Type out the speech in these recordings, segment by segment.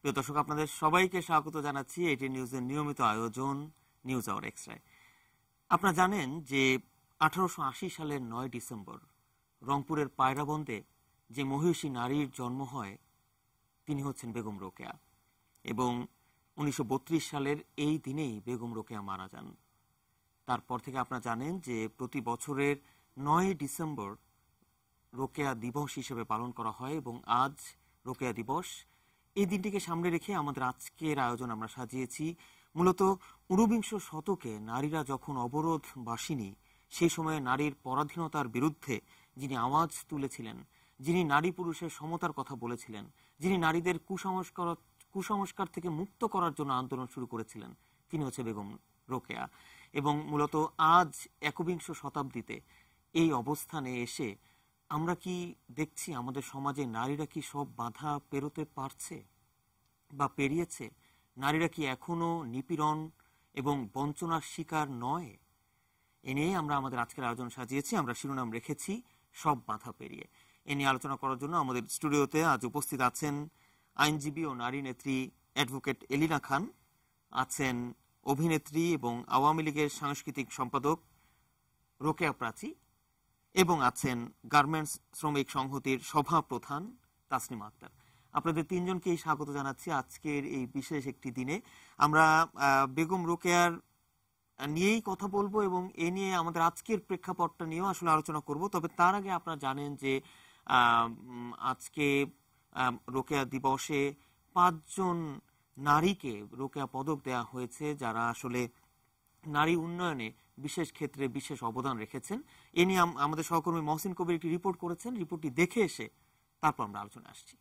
প্রিয় দর্শক, আপনাদের সবাইকে স্বাগত জানাচ্ছি এটি নিউজের নিয়মিত আয়োজন নিউজ আওয়ার এক্সট্রায়। আপনারা জানেন যে 1880 সালের 9 ডিসেম্বর রংপুরের পায়রাবন্দে যে মহিষী নারীর জন্ম হয় তিনি হচ্ছেন বেগম রোকেয়া, এবং 1932 সালের এই দিনেই বেগম রোকেয়া মারা যান। তারপর থেকে আপনারা জানেন যে প্রতি বছরের 9 ডিসেম্বর রোকেয়া দিবস হিসেবে পালন করা হয়, এবং আজ রোকেয়া দিবস। এই দিনটিকে সামনে রেখে আমাদের আজকের আয়োজন আমরা সাজিয়েছি মূলত 19বিংশ শতকে নারীরা যখন অবরোধ বাসিনী, সেই সময়ে নারীর পরাধীনতার বিরুদ্ধে যিনি আওয়াজ তুলেছিলেন, যিনি নারী পুরুষের সমতার কথা বলেছিলেন, যিনি নারীদের কুসংস্কার থেকে মুক্ত করার জন্য আন্দোলন শুরু করেছিলেন, তিনি হচ্ছে বেগম রোকেয়া। এবং মূলত আজ 21বিংশ শতাব্দীতে এই অবস্থানে এসে আমরা কি দেখছি, আমাদের সমাজে নারীরা কি সব বাধা পেরোতে পারছে বা পেরিয়েছে? নারীরা কি এখনো নিপীড়ন এবং বঞ্চনার শিকার নয়? এ নিয়ে আমরা আমাদের আজকের আয়োজন সাজিয়েছি। আমরা শিরোনাম রেখেছি সব বাধা পেরিয়ে। এ নিয়ে আলোচনা করার জন্য আমাদের স্টুডিওতে আজ উপস্থিত আছেন আইনজীবী ও নারী নেত্রী অ্যাডভোকেট এলিনা খান, আছেন অভিনেত্রী এবং আওয়ামী লীগের সাংস্কৃতিক সম্পাদক রোকেয়া প্রাচী, এবং আছেন গার্মেন্টস শ্রমিক সংহতির সভা প্রধান তাসনিমা আক্তার। আপনাদের তিনজনকেই স্বাগত জানাচ্ছি আজকের এই বিশেষ একটি দিনে। আমরা বেগম রোকেয়ার নিয়েই কথা বলবো এবং এ নিয়ে আমাদের আজকের প্রেক্ষাপটটা নিয়েও আসলে আলোচনা করব। তবে তার আগে আপনারা জানেন যে আজকে রোকেয়া দিবসে 5 জন নারীকে রোকেয়া পদক দেওয়া হয়েছে, যারা আসলে নারী উন্নয়নে বিশেষ ক্ষেত্রে বিশেষ অবদান রেখেছেন। এ নিয়ে আমাদের সহকর্মী মহসিন কবির একটি রিপোর্ট করেছেন। রিপোর্টটি দেখে এসে তারপর আমরা আলোচনা আসছি।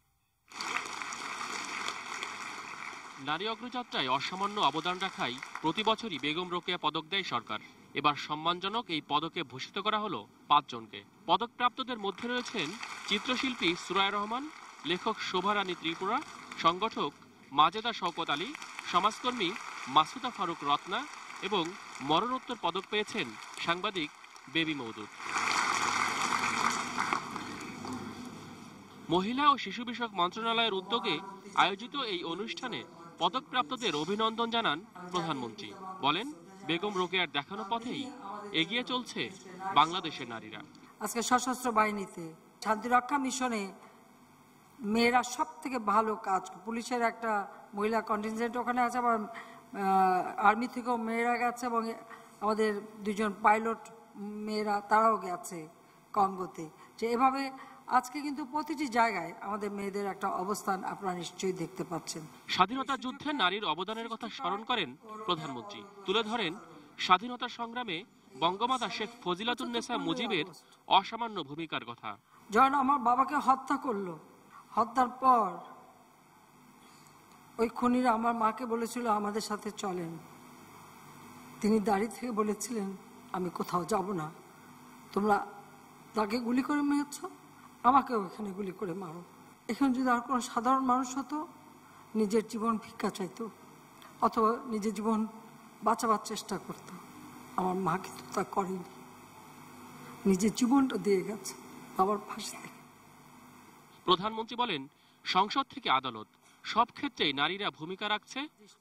নারী অগ্রযাত্রায় অসামান্য অবদান রাখাই প্রতি বছরই বেগম রোকেয়া পদক দেয় সরকার। এবার সম্মানজনক এই পদকে ভূষিত করা হলো 5 জনকে। পদকপ্রাপ্তদের মধ্যে রয়েছেন চিত্রশিল্পী সুরায়া রহমান, লেখক শোভা রানী ত্রিপুরা, সংগঠক মাজেদা শওকত আলী, সমাজকর্মী মাসুদা ফারুক রত্না এবং মরণোত্তর পদক পেয়েছেন সাংবাদিক বেবি মওদুদ। মহিলা ও শিশু বিষয়ক মন্ত্রণালয়ের উদ্যোগে আয়োজিত এই অনুষ্ঠানে পদকপ্রাপ্তদের অভিনন্দন জানান প্রধানমন্ত্রী। বলেন, বেগম রোকেয়ার দেখানো পথেই এগিয়ে চলছে বাংলাদেশের নারীরা। আজকে সশস্ত্র বাহিনীতে শান্তিরক্ষা মিশনে মেয়েরা সব থেকে ভালো কাজ, পুলিশের একটা মহিলা কন্টিনজেন্ট ওখানে আছে, আবার আর্মি থেকেও মেয়েরা গেছে, এবং আমাদের 2 জন পাইলট মেয়েরা তারাও গেছে কঙ্গোতে। যে এভাবে আজকে কিন্তু প্রতিটি জায়গায় আমাদের মেয়েদের একটা অবস্থান আপনারা নিশ্চয়ই দেখতে পাচ্ছেন। স্বাধীনতা যুদ্ধে নারীর অবদানের কথা স্মরণ করেন প্রধানমন্ত্রী। তুলে ধরেন স্বাধীনতা সংগ্রামে বঙ্গমাতা শেখ ফজিলাতুন্নেসা মুজিবের অসামান্য ভূমিকার কথা। যখন আমার বাবাকে হত্যা করলো, হত্যার পর ওই খুনিরা আমার মাকে বলেছিল আমাদের সাথে চলেন। তিনি দাঁড়িয়ে থেকে বলেছিলেন, আমি কোথাও যাব না, তোমরা তাকে গুলি করে মেরেছ, আমাকেও এখানে গুলি করে মারো। এখানে যদি আর কোনো সাধারণ মানুষ হতো, নিজের জীবন ভিক্ষা চাইতো অথবা নিজের জীবন বাঁচাবার চেষ্টা করত। আমার মা কিন্তু তা করেনি, নিজের জীবনটা দিয়ে গেছে বাবার ফাঁসি থেকে। প্রধানমন্ত্রী বলেন, সংসদ থেকে আদালত সব ক্ষেত্রেই নারীরা ভূমিকা রাখছে,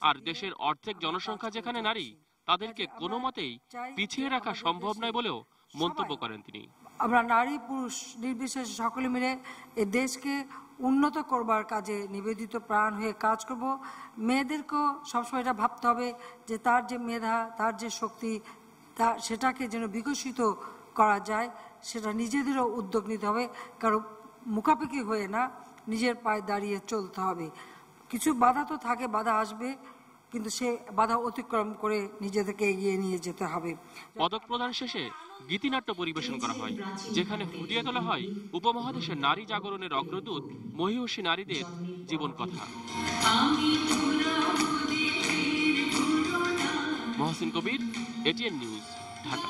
আর দেশের অর্ধেক জনসংখ্যা যেখানে নারী, তাদেরকে কোনো মতেই পিছিয়ে রাখা সম্ভব নয় বলেও মন্তব্য করেন তিনি। আমরা নারী পুরুষ নির্বিশেষে সকলে মিলে এই দেশকে উন্নত করবার কাজে নিবেদিত প্রাণ হয়ে কাজ করব। মেয়েদেরকেও সবসময় এটা ভাবতে হবে যে তার যে মেধা, তার যে শক্তি, সেটাকে যেন বিকশিত করা যায়, সেটা নিজেদেরও উদ্যোগ নিতে হবে। কারণ মুখাপেক্ষি হয়ে না, নিজের পায়ে দাঁড়িয়ে চলতে হবে। কিছু বাধা তো থাকে, বাধা আসবে, কিন্তু সে বাধা অতিক্রম করে নিজেদেরকে এগিয়ে নিয়ে যেতে হবে। পদক প্রদান শেষে গীতিনাট্য পরিবেশন করা হয়, যেখানে ফুটিয়ে তোলা হয় উপমহাদেশের নারী জাগরণের অগ্রদূত মহিষী নারীদের জীবন কথা। মহসিন কবির, এটিএন নিউজ, ঢাকা।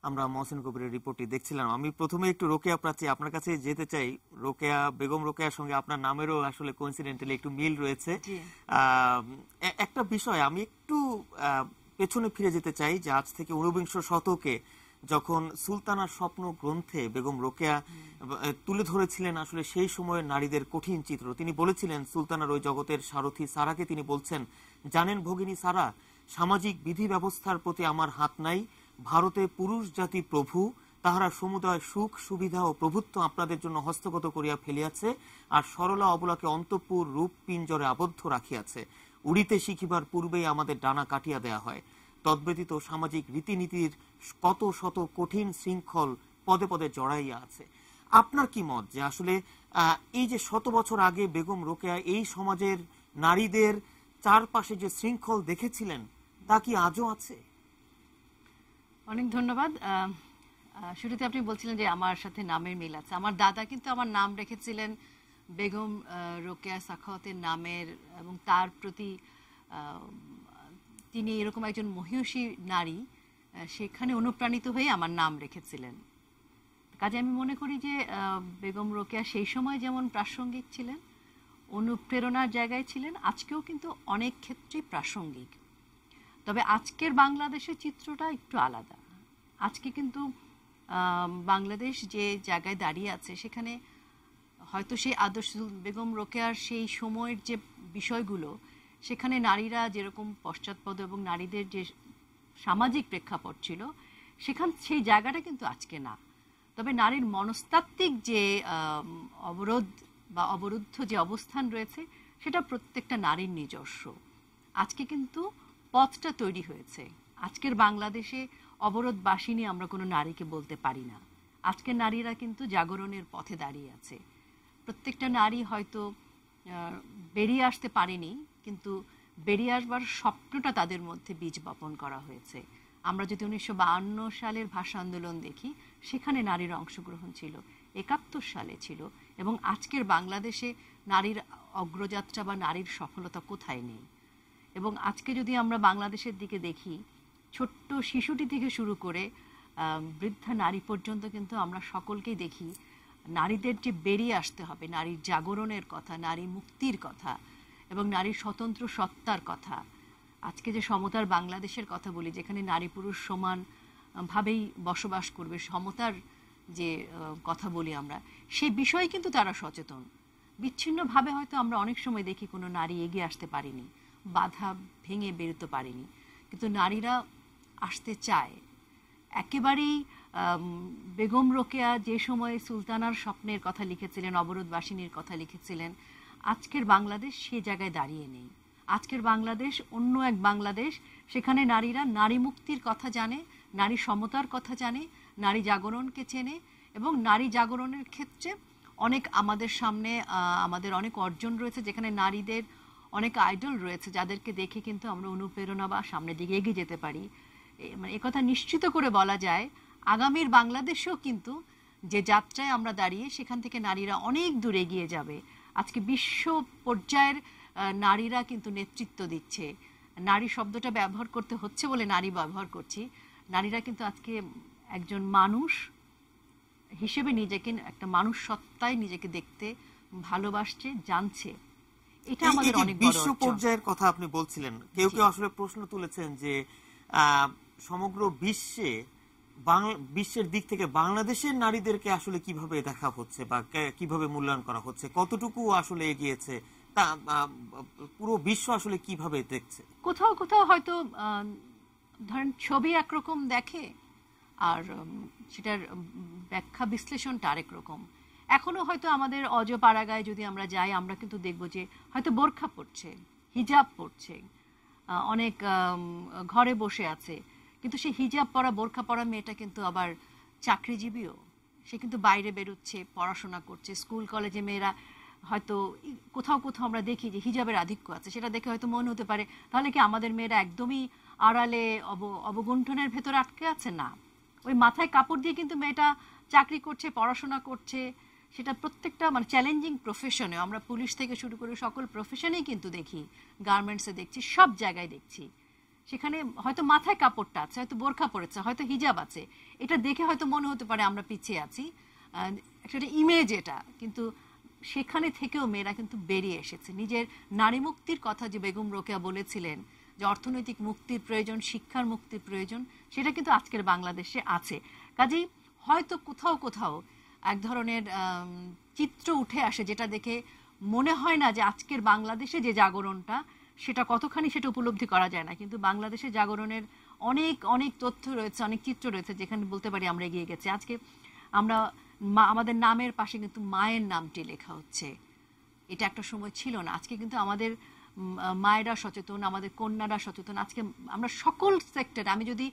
আমরা মহসিন কবিরের রিপোর্টটি দেখছিলাম। আমি প্রথমে একটু রোকেয়া প্রাচী আপনার কাছে যেতে চাই। রোকেয়া, বেগম রোকেয়ার সঙ্গে আপনার নামেরও আসলে কোইন্সিডেন্টালি একটু মিল রয়েছে। একটা বিষয় আমি একটু পেছনে ফিরে যেতে চাই, যে আজ থেকে 19বিংশ শতকে যখন সুলতানার স্বপ্ন গ্রন্থে বেগম রোকেয়া তুলে ধরেছিলেন আসলে সেই সময়ের নারীদের কঠিন চিত্র। তিনি বলেছিলেন, সুলতানার ওই জগতের সারথী সারাকে তিনি বলছেন, জানেন ভগিনী সারা, সামাজিক বিধি ব্যবস্থার প্রতি আমার হাত নাই। ভারতে পুরুষ জাতি প্রভু, তাহারা সমুদয় সুখ সুবিধা ও প্রভুত্ব আপনাদের জন্য হস্তগত করিয়া ফেলিয়াছে, আর সরলা অবলাকে অন্তঃপুর রূপ পিঞ্জরে আবদ্ধ রাখিয়াছে। উড়িতে শিখিবার পূর্বেই আমাদের ডানা কাটিয়া দেয়া হয়। তদ্ব্যতীত সামাজিক রীতিনীতির কত শত কঠিন শৃঙ্খল পদে পদে জড়াইয়া আছে। আপনার কি মত যে আসলে এই যে শত বছর আগে বেগম রোকেয়া এই সমাজের নারীদের চারপাশে যে শৃঙ্খল দেখেছিলেন তা কি আজও আছে? অনেক ধন্যবাদ। শুরুতে আপনি বলছিলেন যে আমার সাথে নামের মিল আছে। আমার দাদা কিন্তু আমার নাম রেখেছিলেন বেগম রোকেয়া সাখাওয়াতের নামের, এবং তার প্রতি তিনি এরকম একজন মহিষী নারী, সেখানে অনুপ্রাণিত হয়ে আমার নাম রেখেছিলেন। কাজে আমি মনে করি যে বেগম রোকেয়া সেই সময় যেমন প্রাসঙ্গিক ছিলেন, অনুপ্রেরণার জায়গায় ছিলেন, আজকেও কিন্তু অনেক ক্ষেত্রেই প্রাসঙ্গিক। তবে আজকের বাংলাদেশের চিত্রটা একটু আলাদা। আজকে কিন্তু বাংলাদেশ যে জায়গায় দাঁড়িয়ে আছে, সেখানে হয়তো সেই আদর্শ বেগম রোকেয়ার সেই সময়ের যে বিষয়গুলো, সেখানে নারীরা যেরকম পশ্চাৎপদ এবং নারীদের যে সামাজিক প্রেক্ষাপট ছিল, সেই জায়গাটা কিন্তু আজকে না। তবে নারীর মনস্তাত্ত্বিক যে অবরোধ বা অবরুদ্ধ যে অবস্থান রয়েছে, সেটা প্রত্যেকটা নারীর নিজস্ব। আজকে কিন্তু পথটা তৈরি হয়েছে। আজকের বাংলাদেশে অবরোধবাসিনী আমরা কোনো নারীকে বলতে পারি না। আজকের নারীরা কিন্তু জাগরণের পথে দাঁড়িয়ে আছে। প্রত্যেকটা নারী হয়তো বেরিয়ে আসতে পারেনি, কিন্তু বেরিয়ে আসবার স্বপ্নটা তাদের মধ্যে বীজ বপন করা হয়েছে। আমরা যদি 1952 সালের ভাষা আন্দোলন দেখি, সেখানে নারীর অংশগ্রহণ ছিল, 71 সালে ছিল, এবং আজকের বাংলাদেশে নারীর অগ্রযাত্রা বা নারীর সফলতা কোথায় নেই। এবং আজকে যদি আমরা বাংলাদেশের দিকে দেখি, ছোট্ট শিশুটি থেকে শুরু করে বৃদ্ধা নারী পর্যন্ত কিন্তু আমরা সকলকেই দেখি নারীদের যে বেরিয়ে আসতে হবে, নারীর জাগরণের কথা, নারী মুক্তির কথা এবং নারীর স্বতন্ত্র সত্তার কথা। আজকে যে সমতার বাংলাদেশের কথা বলি, যেখানে নারী পুরুষ সমান ভাবেই বসবাস করবে, সমতার যে কথা বলি আমরা, সেই বিষয়ে কিন্তু তারা সচেতন। বিচ্ছিন্নভাবে হয়তো আমরা অনেক সময় দেখি কোনো নারী এগিয়ে আসতে পারেনি, বাধা ভেঙে বেরোতে পারেনি, কিন্তু নারীরা আসতে চায়। একেবারেই বেগম রোকেয়া যে সময়ে সুলতানার স্বপ্নের কথা লিখেছিলেন, অবরোধবাসিনীর কথা লিখেছিলেন, আজকের বাংলাদেশ সে জায়গায় দাঁড়িয়ে নেই। আজকের বাংলাদেশ অন্য এক বাংলাদেশ। সেখানে নারীরা নারী মুক্তির কথা জানে, নারী সমতার কথা জানে, নারী জাগরণকে চেনে, এবং নারী জাগরণের ক্ষেত্রে অনেক আমাদের সামনে আমাদের অনেক অর্জন রয়েছে, যেখানে নারীদের অনেক আইডল রয়েছে, যাদেরকে দেখে কিন্তু আমরা অনুপ্রেরণা বা সামনের দিকে এগিয়ে যেতে পারি। মানে একথা নিশ্চিত করে বলা যায়, আগামীর বাংলাদেশেও কিন্তু যে যাত্রায় আমরা দাঁড়িয়ে, সেখান থেকে নারীরা অনেক দূর এগিয়ে যাবে। আজকে বিশ্ব পর্যায়ের নারীরা কিন্তু নেতৃত্ব দিচ্ছে। নারী শব্দটা ব্যবহার করতে হচ্ছে বলে নারী ব্যবহার করছি। নারীরা কিন্তু আজকে একজন মানুষ হিসেবে নিজেকে, একটা মানুষ সত্তায় নিজেকে দেখতে ভালোবাসছে, জানছে। এটা আমাদের অনেক বড় বিশ্ব পর্যায়ের কথা আপনি বলছিলেন। কেউ কেউ আসলে প্রশ্ন তুলেছেন যে সমগ্র বিশ্বের দিক থেকে বাংলাদেশের নারীদেরকে আসলে কিভাবে দেখা হচ্ছে বা কিভাবে মূল্যায়ন করা হচ্ছে, কতটুকু আসলে এগিয়েছে, তা পুরো বিশ্ব আসলে কিভাবে দেখছে? কোথাও কোথাও হয়তো ধরেন ছবি একরকম দেখে, আর সেটার ব্যাখ্যা বিশ্লেষণটা আরেক রকম। এখনো হয়তো আমাদের অজপাড়াগায় যদি আমরা যাই, আমরা কিন্তু দেখব যে হয়তো বোরখা পরছে, হিজাব পরছে, অনেক ঘরে বসে আছে, কিন্তু সেই হিজাব পরা, বোরখা পরা মেয়েটা কিন্তু আবার চাকরিজীবীও। সে কিন্তু বাইরে বেরোচ্ছে, পড়াশোনা করছে। স্কুল কলেজে মেয়েরা হয়তো কোথাও কোথাও আমরা দেখি যে হিজাবের আধিক্য আছে। সেটা দেখে হয়তো মনে হতে পারে, তাহলে কি আমাদের মেয়েরা একদমই আড়ালে অবগুণ্ঠনের ভেতরে আটকে আছে? না, ওই মাথায় কাপড় দিয়ে কিন্তু মেয়েটা চাকরি করছে, পড়াশোনা করছে। সেটা প্রত্যেকটা মানে চ্যালেঞ্জিং প্রফেশনে, আমরা পুলিশ থেকে শুরু করে সকল প্রফেশনেই কিন্তু দেখি, গার্মেন্টসে দেখছি, সব জায়গায় দেখছি। সেখানে হয়তো মাথায় কাপড়টা আছে, হয়তো বোরখা পড়েছে, হয়তো হিজাব আছে। এটা দেখে হয়তো মনে হতে পারে আমরা পিছিয়ে আছি, একটা ইমেজ এটা। কিন্তু সেখানে থেকেও মেয়েরা কিন্তু বেরিয়ে এসেছে। নিজের নারী মুক্তির কথা যে বেগম রোকেয়া বলেছিলেন, যে অর্থনৈতিক মুক্তির প্রয়োজন, শিক্ষার মুক্তির প্রয়োজন, সেটা কিন্তু আজকের বাংলাদেশে আছে। কাজেই হয়তো কোথাও কোথাও এক ধরনের চিত্র উঠে আসে যেটা দেখে মনে হয় না যে আজকের বাংলাদেশে যে জাগরণটা সেটা কতখানি সেটা উপলব্ধি করা যায় না, কিন্তু বাংলাদেশের জাগরণের অনেক অনেক তথ্য রয়েছে, অনেক চিত্র রয়েছে যেখানে বলতে পারি আমরা এগিয়ে গেছি। আজকে আমরা আমাদের নামের পাশে কিন্তু মায়ের নামটি লেখা হচ্ছে, এটা একটা সময় ছিল না। আজকে কিন্তু আমাদের মায়েরা সচেতন, আমাদের কন্যারা সচেতন। আজকে আমরা সকল সেক্টরে, আমি যদি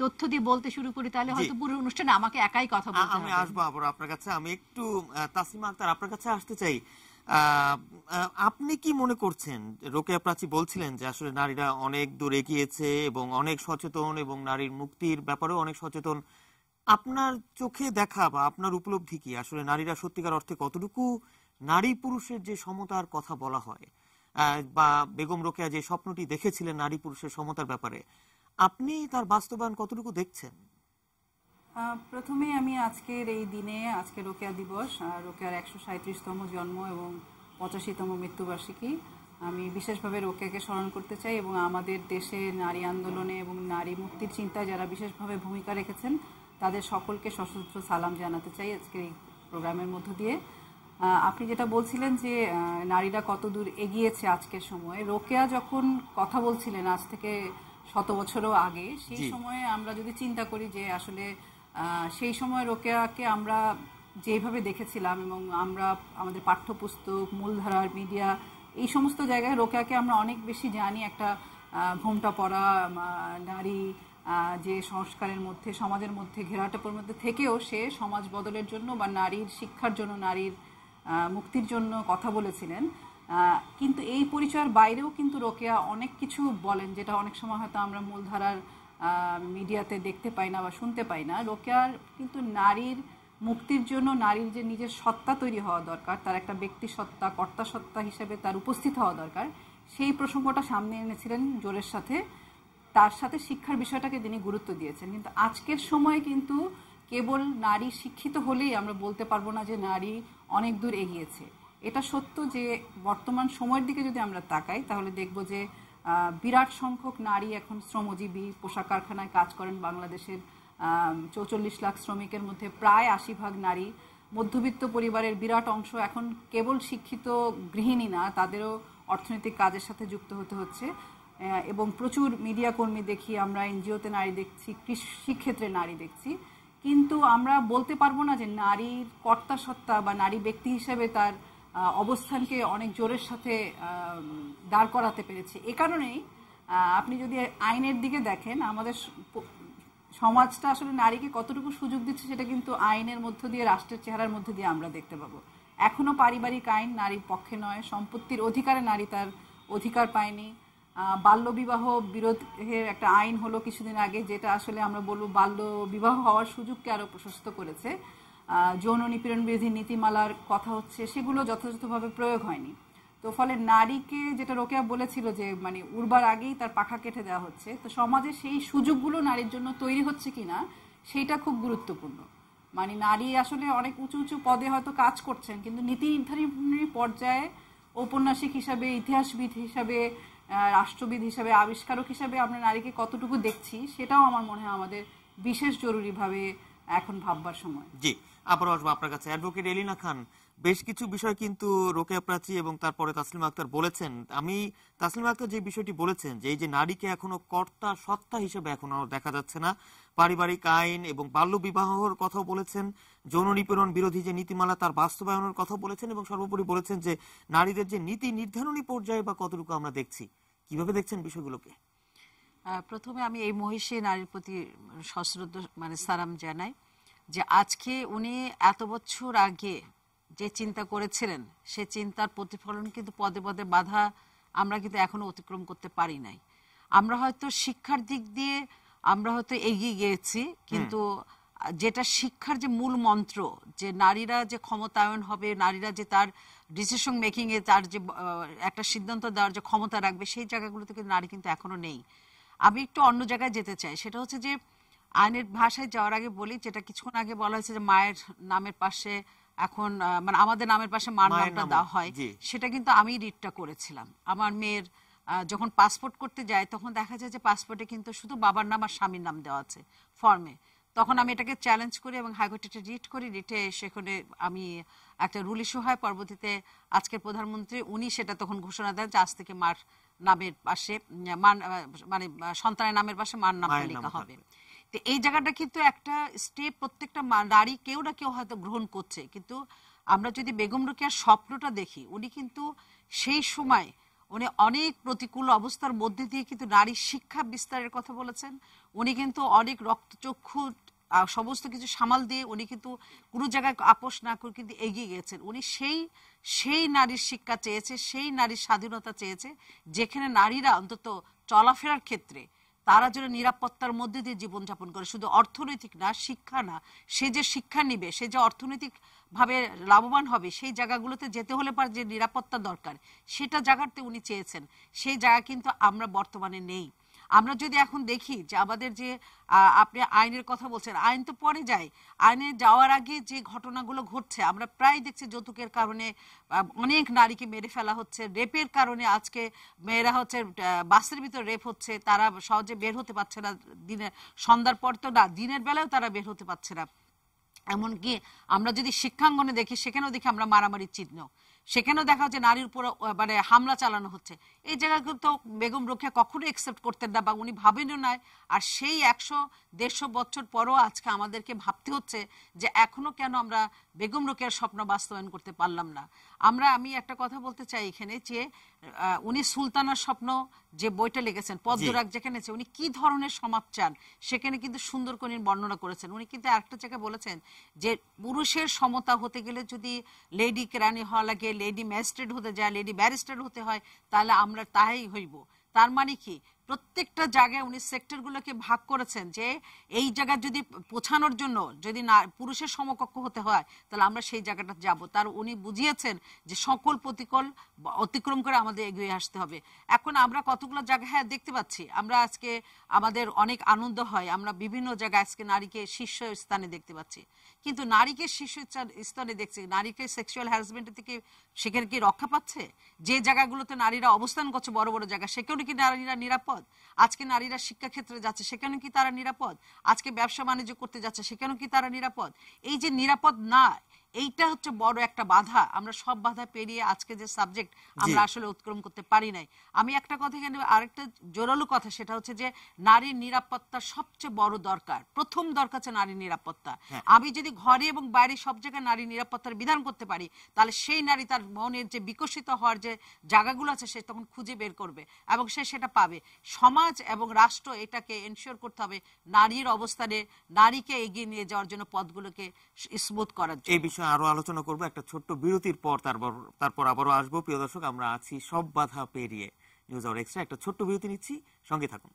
তথ্য দিয়ে বলতে শুরু করি তাহলে হয়তো পুরো অনুষ্ঠানে আমাকে একাই কথা বলতে হবে। আমি আসবো আবার আপনার কাছে। আমি একটু তাসলিমা আক্তার আপনার কাছে আসতে চাই। আপনি কি মনে করছেন, রোকেয়া প্রাচী বলছিলেন যে আসলে নারীরা অনেক দূর এগিয়েছে এবং অনেক সচেতন এবং নারীর মুক্তির ব্যাপারেও অনেক সচেতন, আপনার চোখে দেখা বা আপনার উপলব্ধি কি আসলে নারীরা সত্যিকার অর্থে কতটুকু নারী পুরুষের যে সমতার কথা বলা হয় বা বেগম রোকেয়া যে স্বপ্নটি দেখেছিলেন নারী পুরুষের সমতার ব্যাপারে, আপনি তার বাস্তবায়ন কতটুকু দেখছেন? প্রথমে আমি আজকের এই দিনে, আজকে রোকেয়া দিবস, রোকেয়ার 137তম জন্ম এবং 85তম মৃত্যুবার্ষিকী, আমি বিশেষভাবে রোকেয়াকে স্মরণ করতে চাই এবং আমাদের দেশে নারী আন্দোলনে এবং নারী মুক্তির চিন্তায় যারা বিশেষভাবে ভূমিকা রেখেছেন তাদের সকলকে সশস্ত্র সালাম জানাতে চাই আজকের এই প্রোগ্রামের মধ্য দিয়ে। আপনি যেটা বলছিলেন যে নারীরা কত দূর এগিয়েছে আজকের সময়ে, রোকেয়া যখন কথা বলছিলেন আজ থেকে 100 বছরও আগে, সেই সময়ে আমরা যদি চিন্তা করি যে আসলে সেই সময় রোকেয়াকে আমরা যেভাবে দেখেছিলাম এবং আমরা আমাদের পাঠ্যপুস্তক, মূলধারার মিডিয়া, এই সমস্ত জায়গায় রোকেয়াকে আমরা অনেক বেশি জানি। একটা ঘোমটা পরা নারী যে সংস্কারের মধ্যে, সমাজের মধ্যে ঘেরাটোপের মধ্যে থেকেও সে সমাজ বদলের জন্য বা নারীর শিক্ষার জন্য, নারীর মুক্তির জন্য কথা বলেছিলেন। কিন্তু এই পরিচয়ের বাইরেও কিন্তু রোকেয়া অনেক কিছু বলেন যেটা অনেক সময় হয়তো আমরা মূলধারার মিডিয়াতে দেখতে পাই না বা শুনতে পাই না। রোকেয়ার কিন্তু নারীর মুক্তির জন্য নারীর যে নিজের সত্তা তৈরি হওয়া দরকার, তার একটা ব্যক্তি সত্তা, কর্তা সত্তা হিসেবে তার উপস্থিত হওয়া দরকার, সেই প্রসঙ্গটা সামনে এনেছিলেন জোরের সাথে। তার সাথে শিক্ষার বিষয়টাকে তিনি গুরুত্ব দিয়েছেন। কিন্তু আজকের সময়ে কিন্তু কেবল নারী শিক্ষিত হলেই আমরা বলতে পারবো না যে নারী অনেক দূর এগিয়েছে। এটা সত্য যে বর্তমান সময়ের দিকে যদি আমরা তাকাই তাহলে দেখব যে বিরাট সংখ্যক নারী এখন শ্রমজীবী, পোশাক কারখানায় কাজ করেন। বাংলাদেশের 44 লাখ শ্রমিকের মধ্যে প্রায় 80% নারী। মধ্যবিত্ত পরিবারের বিরাট অংশ এখন কেবল শিক্ষিত গৃহিণী না, তাদেরও অর্থনৈতিক কাজের সাথে যুক্ত হতে হচ্ছে। এবং প্রচুর মিডিয়া কর্মী দেখি আমরা, এনজিওতে নারী দেখছি, কৃষিক্ষেত্রে নারী দেখছি। কিন্তু আমরা বলতে পারবো না যে নারীর কর্তা সত্তা বা নারী ব্যক্তি হিসেবে তার অবস্থানকে অনেক জোরের সাথে দাঁড় করাতে পেরেছে। এ কারণেই আপনি যদি আইনের দিকে দেখেন, আমাদের সমাজটা আসলে নারীকে কতটুকু সুযোগ দিচ্ছে সেটা কিন্তু আইনের মধ্য দিয়ে, রাষ্ট্রের চেহারার মধ্যে দিয়ে আমরা দেখতে পাবো। এখনো পারিবারিক আইন নারীর পক্ষে নয়, সম্পত্তির অধিকারে নারী তার অধিকার পায়নি। বাল্য বিবাহ বিরোধের একটা আইন হলো কিছুদিন আগে, যেটা আসলে আমরা বলবো বাল্য বিবাহ হওয়ার সুযোগকে আরো প্রশস্ত করেছে। যৌন নিপীড়ন বিরোধী নীতিমালার কথা হচ্ছে, সেগুলো যথাযথভাবে প্রয়োগ হয়নি। তো ফলে নারীকে, যেটা রোকেয়া বলেছিল যে মানে উড়বার আগেই তার পাখা কেটে দেওয়া হচ্ছে, তো সমাজে সেই সুযোগগুলো নারীর জন্য তৈরি হচ্ছে কিনা সেইটা খুব গুরুত্বপূর্ণ। মানে নারী আসলে অনেক উঁচু উঁচু পদে হয়তো কাজ করছেন, কিন্তু নীতি নির্ধারণী পর্যায়ে ঔপন্যাসিক হিসাবে, ইতিহাসবিদ হিসাবে, রাষ্ট্রবিদ হিসাবে, আবিষ্কারক হিসাবে আমরা নারীকে কতটুকু দেখছি সেটাও আমার মনে হয় আমাদের বিশেষ জরুরিভাবে এখন ভাববার সময়। জি, আবার আসবো আপনার কাছে। অ্যাডভোকেট এলিনা খান, বেশ কিছু বিষয় কিন্তু রোকেয়া প্রাচী এবং তারপরে তাসলিমা আক্তার বলেছেন। আমি তাসলিমা আক্তার যে বিষয়টি বলেছেন যে এই যে নারীকে এখনো কর্তা সত্তা হিসেবে এখনো দেখা যাচ্ছে না, পারিবারিক আইন এবং বাল্য বিবাহর কথাও বলেছেন, যৌন নিপীড়ন বিরোধী যে নীতিমালা তার বাস্তবায়নের কথা বলেছেন, এবং সর্বোপরি বলেছেন যে নারীদের যে নীতি নির্ধারণী পর্যায়ে বা কতটুকু আমরা দেখছি। কিভাবে দেখছেন বিষয়গুলোকে? প্রথমে আমি এই মহিষী নারীর প্রতি সশ্রদ্ধ সালাম জানাই যে আজকে উনি এত বছর আগে যে চিন্তা করেছিলেন সে চিন্তার প্রতিফলন কিন্তু পদে পদে বাধা আমরা কিন্তু এখনো অতিক্রম করতে পারি নাই। আমরা হয়তো শিক্ষার দিক দিয়ে আমরা হয়তো এগিয়ে গিয়েছি, কিন্তু যেটা শিক্ষার যে মূল মন্ত্র, যে নারীরা যে ক্ষমতায়ন হবে, নারীরা যে তার ডিসিশন মেকিং এ তার যে একটা সিদ্ধান্ত দেওয়ার যে ক্ষমতা রাখবে, সেই জায়গাগুলোতে কিন্তু নারী কিন্তু এখনো নেই। আমি একটু অন্য জায়গায় যেতে চাই, সেটা হচ্ছে যে আইনের ভাষায় যাওয়ার আগে বলি, যেটা কিছুক্ষণ আগে বলা হয়েছে যে মায়ের নামের পাশে এখন মানে আমাদের নামের পাশে মার নামটা দেওয়া হয়, সেটা কিন্তু আমি রিডটা করেছিলাম। আমার মেয়ের যখন পাসপোর্ট করতে যায় তখন দেখা যায় যে পাসপোর্টে কিন্তু শুধু বাবার নাম আর স্বামীর নাম দেওয়া আছে ফর্মে। তখন আমি এটাকে চ্যালেঞ্জ করি এবং হাইকোর্টে রিট করি। রিটে সেখানে আমি একটা রুল ইস্যু হয়। পরবর্তীতে আজকের প্রধানমন্ত্রী উনি সেটা তখন ঘোষণা দেন যে আজ থেকে মার নামের পাশে মানে সন্তানের নামের পাশে মার নামটা লেখা হবে। তো এই জায়গাটা কিন্তু একটা স্টেপ প্রত্যেকটা নারী কেউ না কেউ হয়তো গ্রহণ করছে। কিন্তু আমরা যদি বেগম রোকেয়ার স্বপ্নটা দেখি, উনি কিন্তু সেই সময় উনি অনেক প্রতিকূল অবস্থার মধ্যে দিয়ে কিন্তু নারী শিক্ষা বিস্তারের কথা বলেছেন। উনি কিন্তু অনেক রক্তচক্ষু সমস্ত কিছু সামাল দিয়ে উনি কিন্তু কোনো জায়গায় আপোষ না করে কিন্তু এগিয়ে গেছেন। উনি সেই নারীর শিক্ষা চেয়েছে, সেই নারীর স্বাধীনতা চেয়েছে যেখানে নারীরা অন্তত চলাফেরার ক্ষেত্রে তারা যেন নিরাপত্তার মধ্যে দিয়ে জীবনযাপন করে, শুধু অর্থনৈতিক না, শিক্ষা না, সে যে শিক্ষা নিবে, সে যে অর্থনৈতিক ভাবে লাভবান হবে, সেই জায়গাগুলোতে যেতে হলে পারে যে নিরাপত্তা দরকার সেটা জায়গাতে উনি চেয়েছেন। সেই জায়গা কিন্তু আমরা বর্তমানে নেই। আমরা যদি এখন দেখি যে আমাদের যে আপনি আইনের কথা বলছেন, আইন তো পরে যায়, আইনে যাওয়ার আগে যে ঘটনাগুলো ঘটছে আমরা প্রায় দেখছি যৌতুকের কারণে অনেক নারীকে মেরে ফেলা হচ্ছে, রেপের কারণে আজকে মেয়েরা হচ্ছে বাসের ভিতর রেপ হচ্ছে, তারা সহজে বের হতে পারছে না, দিনে সন্ধ্যার পর তো না, দিনের বেলাও তারা বের হতে পারছে না। এমনকি আমরা যদি শিক্ষাঙ্গনে দেখি সেখানেও দেখি আমরা মারামারির চিহ্ন, সেখানেও দেখা হচ্ছে নারীর উপর মানে হামলা চালানো হচ্ছে। এই জায়গাগুলো তো বেগম রোকেয়া কখনো একসেপ্ট করতেন না বা উনি ভাবেনও না। আর সেই 100-150 বছর পরও আজকে আমাদেরকে ভাবতে হচ্ছে যে এখনো কেন আমরা বেগম রোকেয়ার স্বপ্ন বাস্তবায়ন করতে পারলাম না। আমি একটা কথা বলতে চাই এখানে যে উনি সুলতানার স্বপ্ন যে বইটা লিখেছেন পদ্মরাগ যেখানে উনি কি ধরনের সমাজ চান সেখানে কিন্তু সুন্দর করে বর্ণনা করেছেন। উনি কিন্তু একটা জায়গায় বলেছেন যে পুরুষের সমতা হতে গেলে যদি লেডি কেরানি হওয়া লাগে, লেডি ম্যাজিস্ট্রেট হতে যায়, লেডি ব্যারিস্টার হতে হয়, তাহলে আমরা তাই হইব। তার মানে কি প্রত্যেকটা জায়গায় উনি সেক্টরগুলোকে ভাগ করেছেন যে এই জায়গা যদি পৌঁছানোর জন্য যদি না পুরুষের সমকক্ষ হতে হয় তাহলে আমরা সেই জায়গাটা যাব। তার উনি বুঝিয়েছেন যে সকল প্রতিকূল অতিক্রম করে আমাদের এগিয়ে আসতে হবে। এখন আমরা কতগুলো জায়গা হ্যাঁ দেখতে পাচ্ছি, আমরা আজকে আমাদের অনেক আনন্দ হয়, আমরা বিভিন্ন জায়গায় আজকে নারীকে শীর্ষ স্থানে দেখতে পাচ্ছি, কিন্তু নারীকে শীর্ষ স্থানে দেখছি, নারীকে সেক্সুয়াল হ্যারাসমেন্ট থেকে সেখানে কি রক্ষা পাচ্ছে? যে জায়গাগুলোতে নারীরা অবস্থান করছে বড় বড় জায়গা সেখানে কি নারীরা নিরাপদ? আজকে নারীরা শিক্ষা ক্ষেত্রে যাচ্ছে সেখানে কি তারা নিরাপদ? আজকে ব্যবসা বাণিজ্য করতে যাচ্ছে সেখানে কি তারা নিরাপদ? এই যে নিরাপদ না, এইটা হচ্ছে বড় একটা বাধা। আমরা সব বাধা পেরিয়ে আজকে যে সাবজেক্ট আমরা আসলে অতিক্রম করতে পারি নাই। আমি একটা কথা এখানে আরেকটা জোরালো কথা, সেটা হচ্ছে যে নারীর নিরাপত্তা সবচেয়ে বড় দরকার। প্রথম দরকার হচ্ছে নারীর নিরাপত্তা। আমি যদি ঘরে এবং বাইরে সব জায়গায় নারী নিরাপত্তার বিধান করতে পারি তাহলে সেই নারী তার মনের যে বিকশিত হওয়ার যে জায়গাগুলো আছে সে তখন খুঁজে বের করবে এবং সে সেটা পাবে। সমাজ এবং রাষ্ট্র এটাকে এনশিওর করতে হবে নারীর অবস্থানে নারীকে এগিয়ে নিয়ে যাওয়ার জন্য পথগুলোকে স্মুথ করার জন্য। এই বিষয়ে আরো আলোচনা করব একটা ছোট্ট বিরতির পর, তারপর আবারও আসবো। প্রিয় দর্শক, আমরা আছি সব বাধা পেরিয়ে নিউজ আওয়ার এক্সট্রা। একটা ছোট্ট বিরতি নিচ্ছি, সঙ্গে থাকুন।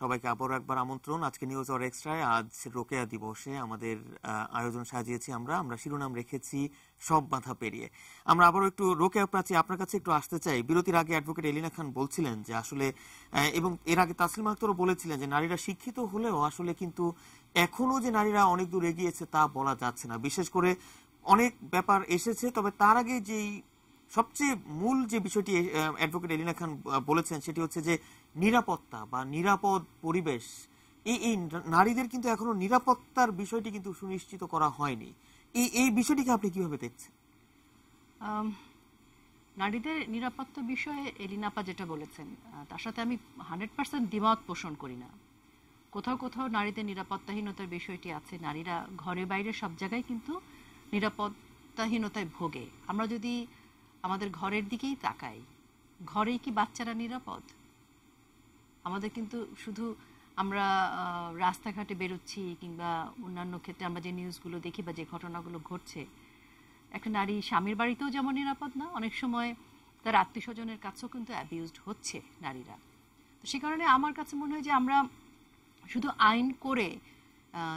সবাইকে আবারও একবার আমন্ত্রণ আজকে নিউজ আওয়ার এক্সট্রায়। আজ রোকেয়া দিবসে আমাদের আয়োজন সাজিয়েছি আমরা শিরোনাম রেখেছি সব বাধা পেরিয়ে। আমরা আবারও একটু রোকেয়া প্রাচী আপনার কাছে একটু আসতে চাই। বিরতির আগে অ্যাডভোকেট এলিনা খান বলছিলেন যে আসলে, এবং এর আগে তাসলিমা আক্তারও বলেছিলেন যে নারীরা শিক্ষিত হলেও আসলে কিন্তু এখনো যে নারীরা অনেক দূর এগিয়েছে তা বলা যাচ্ছে না। বিশেষ করে অনেক ব্যাপার এসেছে, তবে তার আগে যেই সবচেয়ে মূল যে বিষয়টি অ্যাডভোকেট এলিনা খান বলেছেন সেটি হচ্ছে যে নিরাপত্তা বা নিরাপদ পরিবেশ। এই নারীদের কিন্তু এখনো নিরাপত্তার বিষয়টি কিন্তু সুনিশ্চিত করা হয়নি। এই বিষয়টিকে আপনি কিভাবে দেখছেন? নারীদের নিরাপত্তা বিষয়ে এলিনাপা যেটা বলেছেন তার সাথে আমি 100% দ্বিমত পোষণ করি না। কোথাও কোথাও নারীদের নিরাপত্তাহীনতার বিষয়টি আছে। নারীরা ঘরে বাইরে সব জায়গায় কিন্তু নিরাপত্তাহীনতায় ভোগে। আমরা যদি আমাদের ঘরের দিকেই তাকাই, ঘরেই কি বাচ্চারা নিরাপদ? আমাদের কিন্তু শুধু আমরা রাস্তাঘাটে বেরোচ্ছি কিংবা অন্যান্য ক্ষেত্রে আমরা যে নিউজগুলো দেখি বা যে ঘটনাগুলো ঘটছে, একটা নারী স্বামীর বাড়িতেও যেমন নিরাপদ না, অনেক সময় তার আত্মীয় স্বজনের কাছেও কিন্তু অ্যাবিউজড হচ্ছে নারীরা। তো সে কারণে আমার কাছে মনে হয় যে আমরা শুধু আইন করে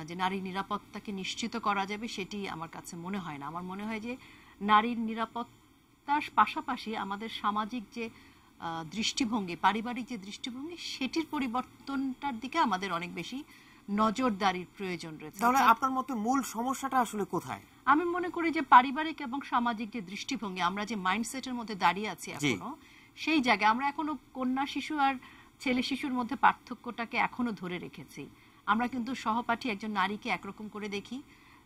যে নারীর নিরাপত্তাকে নিশ্চিত করা যাবে সেটি আমার কাছে মনে হয় না। আমার মনে হয় যে নারীর নিরাপত্তার পাশাপাশি আমাদের সামাজিক যে দৃষ্টিভঙ্গি, পারিবারিক যে দৃষ্টিভঙ্গি, সেটির পরিবর্তনটার দিকে আমাদের অনেক বেশি নজরদারির প্রয়োজন রয়েছে। তাহলে আপনার মতে মূল সমস্যাটা আসলে কোথায়? আমি মনে করি যে পারিবারিক এবং সামাজিক যে দৃষ্টিভঙ্গি, আমরা যে মাইন্ডসেটের মধ্যে দাঁড়িয়ে আছি এখনো, সেই জায়গায় আমরা এখনো কন্যা শিশু আর ছেলে শিশুর মধ্যে পার্থক্যটাকে এখনো ধরে রেখেছি। আমরা কিন্তু সহপাঠী একজন নারীকে একরকম করে দেখি,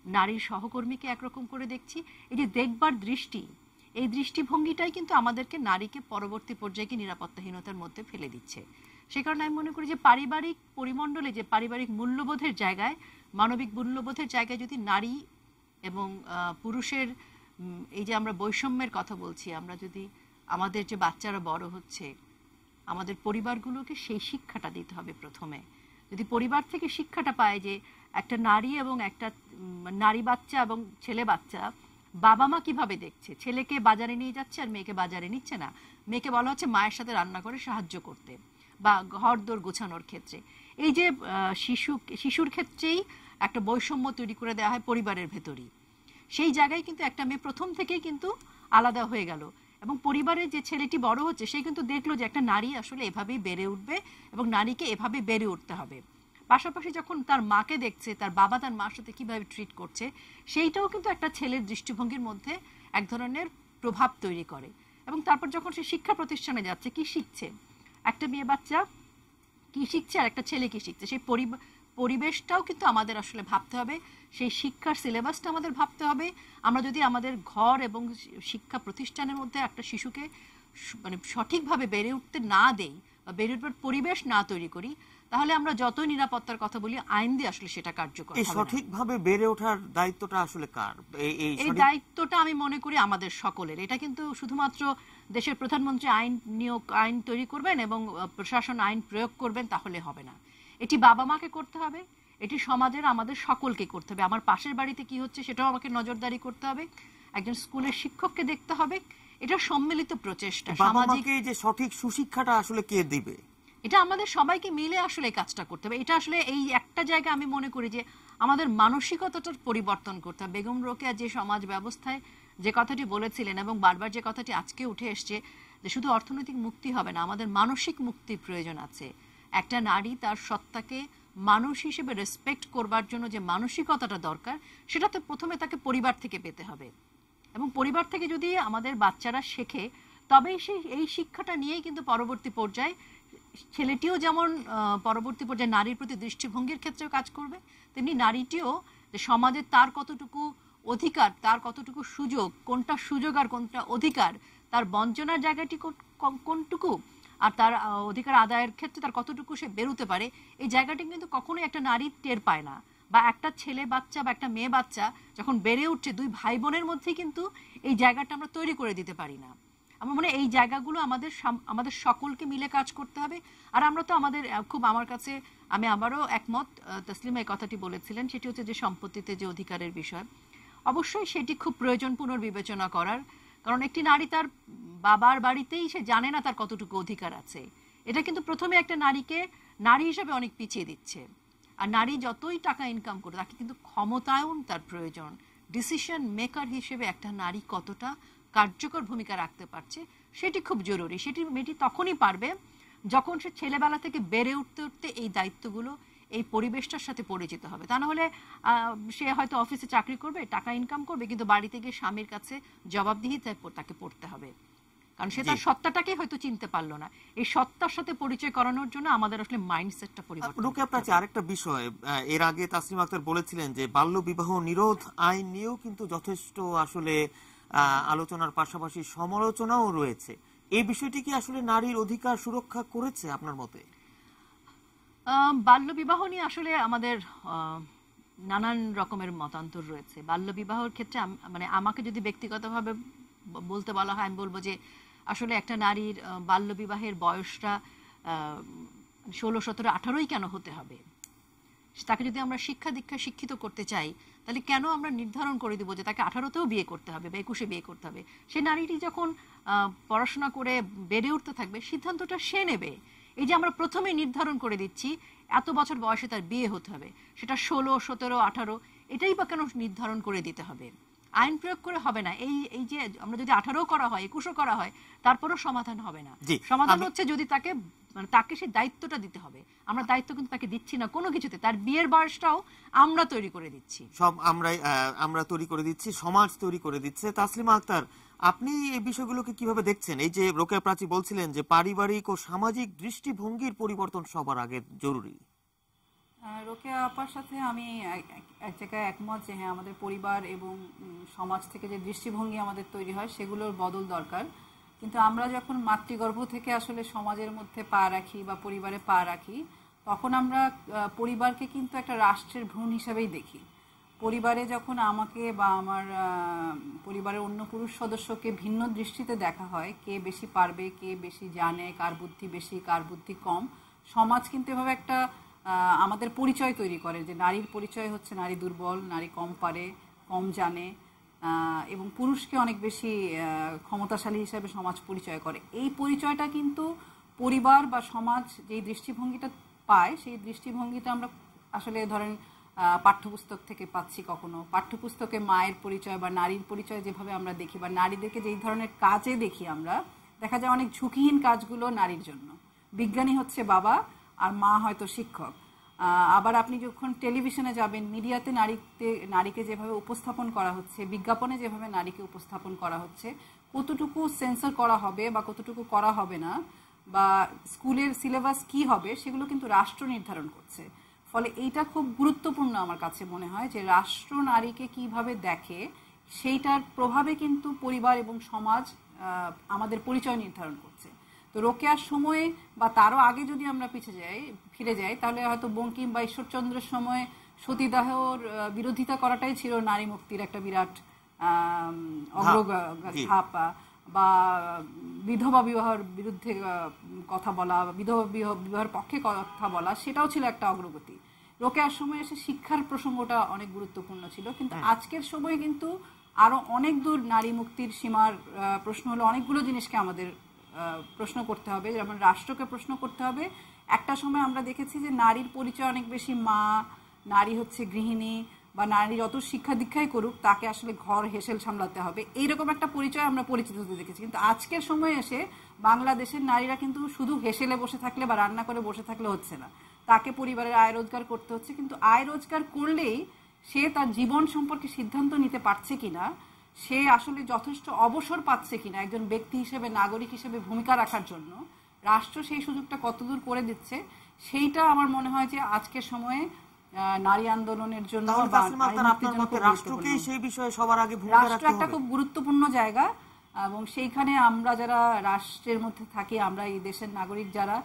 নারীর সহকর্মীকে একরকম করে দেখছি। এই যে দেখবার দৃষ্টি, এই দৃষ্টিভঙ্গিটাই কিন্তু আমাদেরকে নারীকে পরবর্তী পর্যায়ে নিরাপত্তাহীনতার মধ্যে ফেলে দিচ্ছে। সে কারণে আমি মনে করি যে পারিবারিক পরিমণ্ডলে যে পারিবারিক মূল্যবোধের জায়গায়, মানবিক মূল্যবোধের জায়গায় যদি নারী এবং পুরুষের এই যে আমরা বৈষম্যের কথা বলছি, আমরা যদি আমাদের যে বাচ্চারা বড় হচ্ছে, আমাদের পরিবারগুলোকে সেই শিক্ষাটা দিতে হবে। প্রথমে যদি পরিবার থেকে শিক্ষাটা পায় যে একটা নারী এবং একটা নারী বাচ্চা এবং ছেলে বাচ্চা বাবা মা কিভাবে দেখছে, ছেলেকে বাজারে নিয়ে যাচ্ছে আর মেয়েকে বাজারে নিচ্ছে না, মেয়েকে বলা হচ্ছে মায়ের সাথে রান্না করে সাহায্য করতে বা ঘর দোর গোছানোর ক্ষেত্রে। এই যে শিশুর ক্ষেত্রেই একটা বৈষম্য তৈরি করে দেওয়া হয় পরিবারের ভেতরই, সেই জায়গায় কিন্তু একটা মেয়ে প্রথম থেকেই কিন্তু আলাদা হয়ে গেল এবং পরিবারের যে ছেলেটি বড় হচ্ছে সে কিন্তু দেখলো যে একটা নারী আসলে এভাবেই বেড়ে উঠবে এবং নারীকে এভাবে বেড়ে উঠতে হবে। পাশাপাশি যখন তার মাকে দেখছে, তার বাবা তার মার সাথে কিভাবে ট্রিট করছে, সেইটাও কিন্তু একটা ছেলের দৃষ্টিভঙ্গির মধ্যে এক ধরনের প্রভাব তৈরি করে। এবং তারপর যখন সে শিক্ষা প্রতিষ্ঠানে যাচ্ছে, কি শিখছে, একটা মেয়ে বাচ্চা কি শিখছে আর একটা ছেলে কি শিখছে, সেই পরিবেশটাও কিন্তু আমাদের আসলে ভাবতে হবে, সেই শিক্ষার সিলেবাসটা আমাদের ভাবতে হবে। আমরা যদি আমাদের ঘর এবং শিক্ষা প্রতিষ্ঠানের মধ্যে একটা শিশুকে মানে সঠিকভাবে বেড়ে উঠতে না দেই বা বেড়ে উঠবার পরিবেশ না তৈরি করি, তাহলে আমরা যতই নিরাপত্তার কথা বলি, আইন দিয়ে আসলে সেটা কার্যকর হবে না। সঠিকভাবে বেড়ে ওঠার দায়িত্বটা আসলে কার? এই দায়িত্বটা আমি মনে করি আমাদের সকলের। এটা কিন্তু শুধুমাত্র দেশের প্রধানমন্ত্রী আইন তৈরি করবেন এবং প্রশাসন আইন প্রয়োগ করবেন তাহলে হবে না। এটি বাবা মাকে করতে হবে, এটি সমাজের আমাদের সকলকে করতে হবে। আমার পাশের বাড়িতে কি হচ্ছে সেটাও আমাকে নজরদারি করতে হবে, একজন স্কুলের শিক্ষককে দেখতে হবে। এটা সম্মিলিত প্রচেষ্টা। সামাজিক যে সঠিক সুশিক্ষাটা আসলে কে দিবে, এটা আমাদের সবাইকে মিলে আসলে এই কাজটা করতে হবে। এটা আসলে এই একটা জায়গা আমি মনে করি যে আমাদের মানসিকতাটার পরিবর্তন করতে হবে। বেগম রোকেয়া যে সমাজ ব্যবস্থায় যে কথাটি বলেছিলেন এবং বারবার যে কথাটি আজকে উঠে এসছে, যে শুধু অর্থনৈতিক মুক্তি হবে না, আমাদের মানসিক মুক্তির প্রয়োজন আছে। একটা নারী তার সত্তাকে মানুষ হিসেবে রেসপেক্ট করবার জন্য যে মানসিকতাটা দরকার, সেটা তো প্রথমে তাকে পরিবার থেকে পেতে হবে। এবং পরিবার থেকে যদি আমাদের বাচ্চারা শেখে, তবেই এই শিক্ষাটা নিয়েই কিন্তু পরবর্তী পর্যায়ে ছেলেটিও যেমন পরবর্তী পর্যায়ে নারীর প্রতি দৃষ্টিভঙ্গির ক্ষেত্রেও কাজ করবে, তেমনি নারীটিও যে সমাজে তার কতটুকু অধিকার, তার কতটুকু সুযোগ, কোনটা সুযোগ আর কোনটা অধিকার, তার বঞ্চনার জায়গাটি কোনটুকু, আর তার অধিকার আদায়ের ক্ষেত্রে তার কতটুকু সে বেরোতে পারে, এই জায়গাটি কিন্তু কখনোই একটা নারী টের পায় না। বা একটা ছেলে বাচ্চা বা একটা মেয়ে বাচ্চা যখন বেড়ে উঠছে, দুই ভাই বোনের মধ্যে কিন্তু এই জায়গাটা আমরা তৈরি করে দিতে পারি না। আমার মনে হয় এই জায়গাগুলো আমাদের সকলকে মিলে কাজ করতে হবে। আর আমরা তো আমাদের আমার কাছে আমি আবারও একমত, তসলিমা এই কথাটি বলেছিলেন, সেটি হচ্ছে যে সম্পত্তিতে যে অধিকারের বিষয়, অবশ্যই সেটি খুব প্রয়োজন পুনর্বিবেচনা করার। কারণ একটি নারী তার বাবার বাড়িতেই সে জানে না তার কতটুকু অধিকার আছে। এটা কিন্তু প্রথমে একটা নারীকে নারী হিসেবে অনেক পিছিয়ে দিচ্ছে। আর নারী যতই টাকা ইনকাম করে, তাকে কিন্তু ক্ষমতায়ন তার প্রয়োজন। ডিসিশন মেকার হিসেবে একটা নারী কতটা কার্যকর ভূমিকা রাখতে পারছে সেটি খুব জরুরি। সেটি মেয়েটি তখনই পারবে যখন সে ছেলেবেলা থেকে বেড়ে উঠতে উঠতে এই দায়িত্বগুলো, এই পরিবেশটার সাথে পরিচিত হবে। তা না হলে সে হয়তো অফিসে চাকরি করবে, টাকা ইনকাম করবে, কিন্তু বাড়িতে গিয়ে স্বামীর কাছে জবাবদিহি তাকে পড়তে হবে, কারণ সে তার সত্তাটাকে হয়তো চিনতে পারলো না। এই সত্তার সাথে পরিচয় করানোর জন্য আমাদের আসলে মাইন্ডসেটটা পরিবর্তন করতে হবে। আপনার আরেকটা বিষয়, এর আগে তাসলিমা আক্তার বলেছিলেন যে বাল্য বিবাহ নিরোধ আইন নিয়েও কিন্তু যথেষ্ট আসলে আলোচনার পাশাপাশি সমালোচনাও রয়েছে। এই বিষয়টি কি আসলে নারীর অধিকার সুরক্ষা করেছে আপনার মতে? বাল্য বিবাহ নিয়ে আসলে আমাদের নানান রকমের মতান্তর রয়েছে। বাল্য বিবাহের ক্ষেত্রে মানে আমাকে যদি ব্যক্তিগতভাবে বলতে বলা হয়, আমি বলবো যে আসলে একটা নারীর বাল্য বিবাহের বয়সটা 16, 17, 18 কেন হতে হবে? তাকে যদি আমরা শিক্ষা দীক্ষা শিক্ষিত করতে চাই, তাহলে কেন আমরা নির্ধারণ করে দিব যে তাকে 18তেও বিয়ে করতে হবে বা 21-এ বিয়ে করতে হবে? সেই নারীটি যখন পড়াশোনা করে বেড়ে উঠতে থাকবে, সিদ্ধান্তটা সে নেবে। এই যে আমরা প্রথমে নির্ধারণ করে দিচ্ছি, এত বছর বয়সে তার বিয়ে হতে হবে, সেটা 16, 17, 18, এটাই বা কেন নির্ধারণ করে দিতে হবে? আইন প্রয়োগ করে হবে না। এই যে আমরা যদি 18 করা হয়, 21 করা হয়, তারপরও সমাধান হবে না। সমাধান হচ্ছে যদি তাকে মানে তাকে সেই দায়িত্বটা দিতে হবে। আমরা দায়িত্ব কিন্তু তাকে দিচ্ছি না কোনো কিছুতে। তার বিয়ের বয়সটাও আমরা তৈরি করে দিচ্ছি, সব আমরা তৈরি করে দিচ্ছি, সমাজ তৈরি করে দিচ্ছে। তাসলিমা আক্তার, আপনি এই বিষয়গুলোকে কিভাবে দেখছেন? এই যে রোকেয়া প্রাচী বলছিলেন যে পারিবারিক ও সামাজিক দৃষ্টিভঙ্গির পরিবর্তন সবার আগে জরুরি। রোকেয়া আপার সাথে আমি এক জায়গায় একমত যে হ্যাঁ, আমাদের পরিবার এবং সমাজ থেকে যে দৃষ্টিভঙ্গি আমাদের তৈরি হয় সেগুলোর বদল দরকার। কিন্তু আমরা যখন মাতৃগর্ভ থেকে আসলে সমাজের মধ্যে পা রাখি বা পরিবারে পা রাখি, তখন আমরা পরিবারকে কিন্তু একটা রাষ্ট্রের ভ্রূণ হিসাবেই দেখি। পরিবারে যখন আমাকে বা আমার পরিবারের অন্য পুরুষ সদস্যকে ভিন্ন দৃষ্টিতে দেখা হয়, কে বেশি পারবে, কে বেশি জানে, কার বুদ্ধি বেশি, কার বুদ্ধি কম, সমাজ কিন্তু এভাবে একটা আমাদের পরিচয় তৈরি করে যে নারীর পরিচয় হচ্ছে নারী দুর্বল, নারী কম পারে, কম জানে, এবং পুরুষকে অনেক বেশি ক্ষমতাশালী হিসাবে সমাজ পরিচয় করে। এই পরিচয়টা কিন্তু পরিবার বা সমাজ যেই দৃষ্টিভঙ্গিটা পায়, সেই দৃষ্টিভঙ্গিটা আমরা আসলে ধরেন পাঠ্যপুস্তক থেকে পাচ্ছি। কখনো পাঠ্যপুস্তকে মায়ের পরিচয় বা নারীর পরিচয় যেভাবে আমরা দেখি, বা নারীদেরকে যেই ধরনের কাজে দেখি আমরা, দেখা যায় অনেক ঝুঁকিহীন কাজগুলো নারীর জন্য। বিজ্ঞানী হচ্ছে বাবা আর মা হয়তো শিক্ষক। আবার আপনি যখন টেলিভিশনে যাবেন, মিডিয়াতে নারীকে যেভাবে উপস্থাপন করা হচ্ছে, বিজ্ঞাপনে যেভাবে নারীকে উপস্থাপন করা হচ্ছে, কতটুকু সেন্সর করা হবে বা কতটুকু করা হবে না, বা স্কুলের সিলেবাস কি হবে, সেগুলো কিন্তু রাষ্ট্র নির্ধারণ করছে। ফলে এইটা খুব গুরুত্বপূর্ণ আমার কাছে মনে হয় যে রাষ্ট্র নারীকে কিভাবে দেখে, সেইটার প্রভাবে কিন্তু পরিবার এবং সমাজ আমাদের পরিচয় নির্ধারণ করছে। তো রোকেয়ার সময়ে বা তারও আগে যদি আমরা ফিরে যাই, তাহলে হয়তো বঙ্কিম বা ঈশ্বরচন্দ্রের সময় সতীদাহর বিরোধিতা করাটাই ছিল নারী মুক্তির একটা বিরাট ধাপ, বা বিধবা বিবাহের বিরুদ্ধে কথা বলা, বিধবা বিবাহের পক্ষে কথা বলা, সেটাও ছিল একটা অগ্রগতি। রোকেয়ার সময় এসে শিক্ষার প্রসঙ্গটা অনেক গুরুত্বপূর্ণ ছিল। কিন্তু আজকের সময় কিন্তু আরো অনেক দূর নারী মুক্তির সীমার প্রশ্ন হলো অনেকগুলো জিনিসকে আমাদের প্রশ্ন করতে হবে, যেমন রাষ্ট্রকে প্রশ্ন করতে হবে। একটা সময় আমরা দেখেছি যে নারীর পরিচয় অনেক বেশি মা, নারী হচ্ছে গৃহিণী, বা নারী যত শিক্ষা দীক্ষাই করুক তাকে আসলে ঘর হেসেল সামলাতে হবে, এইরকম একটা পরিচয় আমরা পরিচিত হতে দেখেছি। কিন্তু আজকের সময় এসে বাংলাদেশের নারীরা কিন্তু শুধু হেসেলে বসে থাকলে বা রান্না করে বসে থাকলে হচ্ছে না, তাকে পরিবারের আয় রোজগার করতে হচ্ছে। কিন্তু আয় রোজগার করলেই সে তার জীবন সম্পর্কে সিদ্ধান্ত নিতে পারছে কিনা, সে আসলে যথেষ্ট অবসর পাচ্ছে কিনা একজন ব্যক্তি হিসেবে, নাগরিক হিসেবে ভূমিকা রাখার জন্য, রাষ্ট্র সেই সুযোগটা কতদূর করে দিচ্ছে, সেইটা আমার মনে হয় যে আজকের সময়ে নারী আন্দোলনের জন্য রাষ্ট্রকে সেই বিষয়ে সবার আগে ভূমিকা রাখতে হবে। রাষ্ট্র একটা খুব গুরুত্বপূর্ণ জায়গা, এবং সেইখানে আমরা যারা রাষ্ট্রের মধ্যে থাকি, আমরা এই দেশের নাগরিক যারা,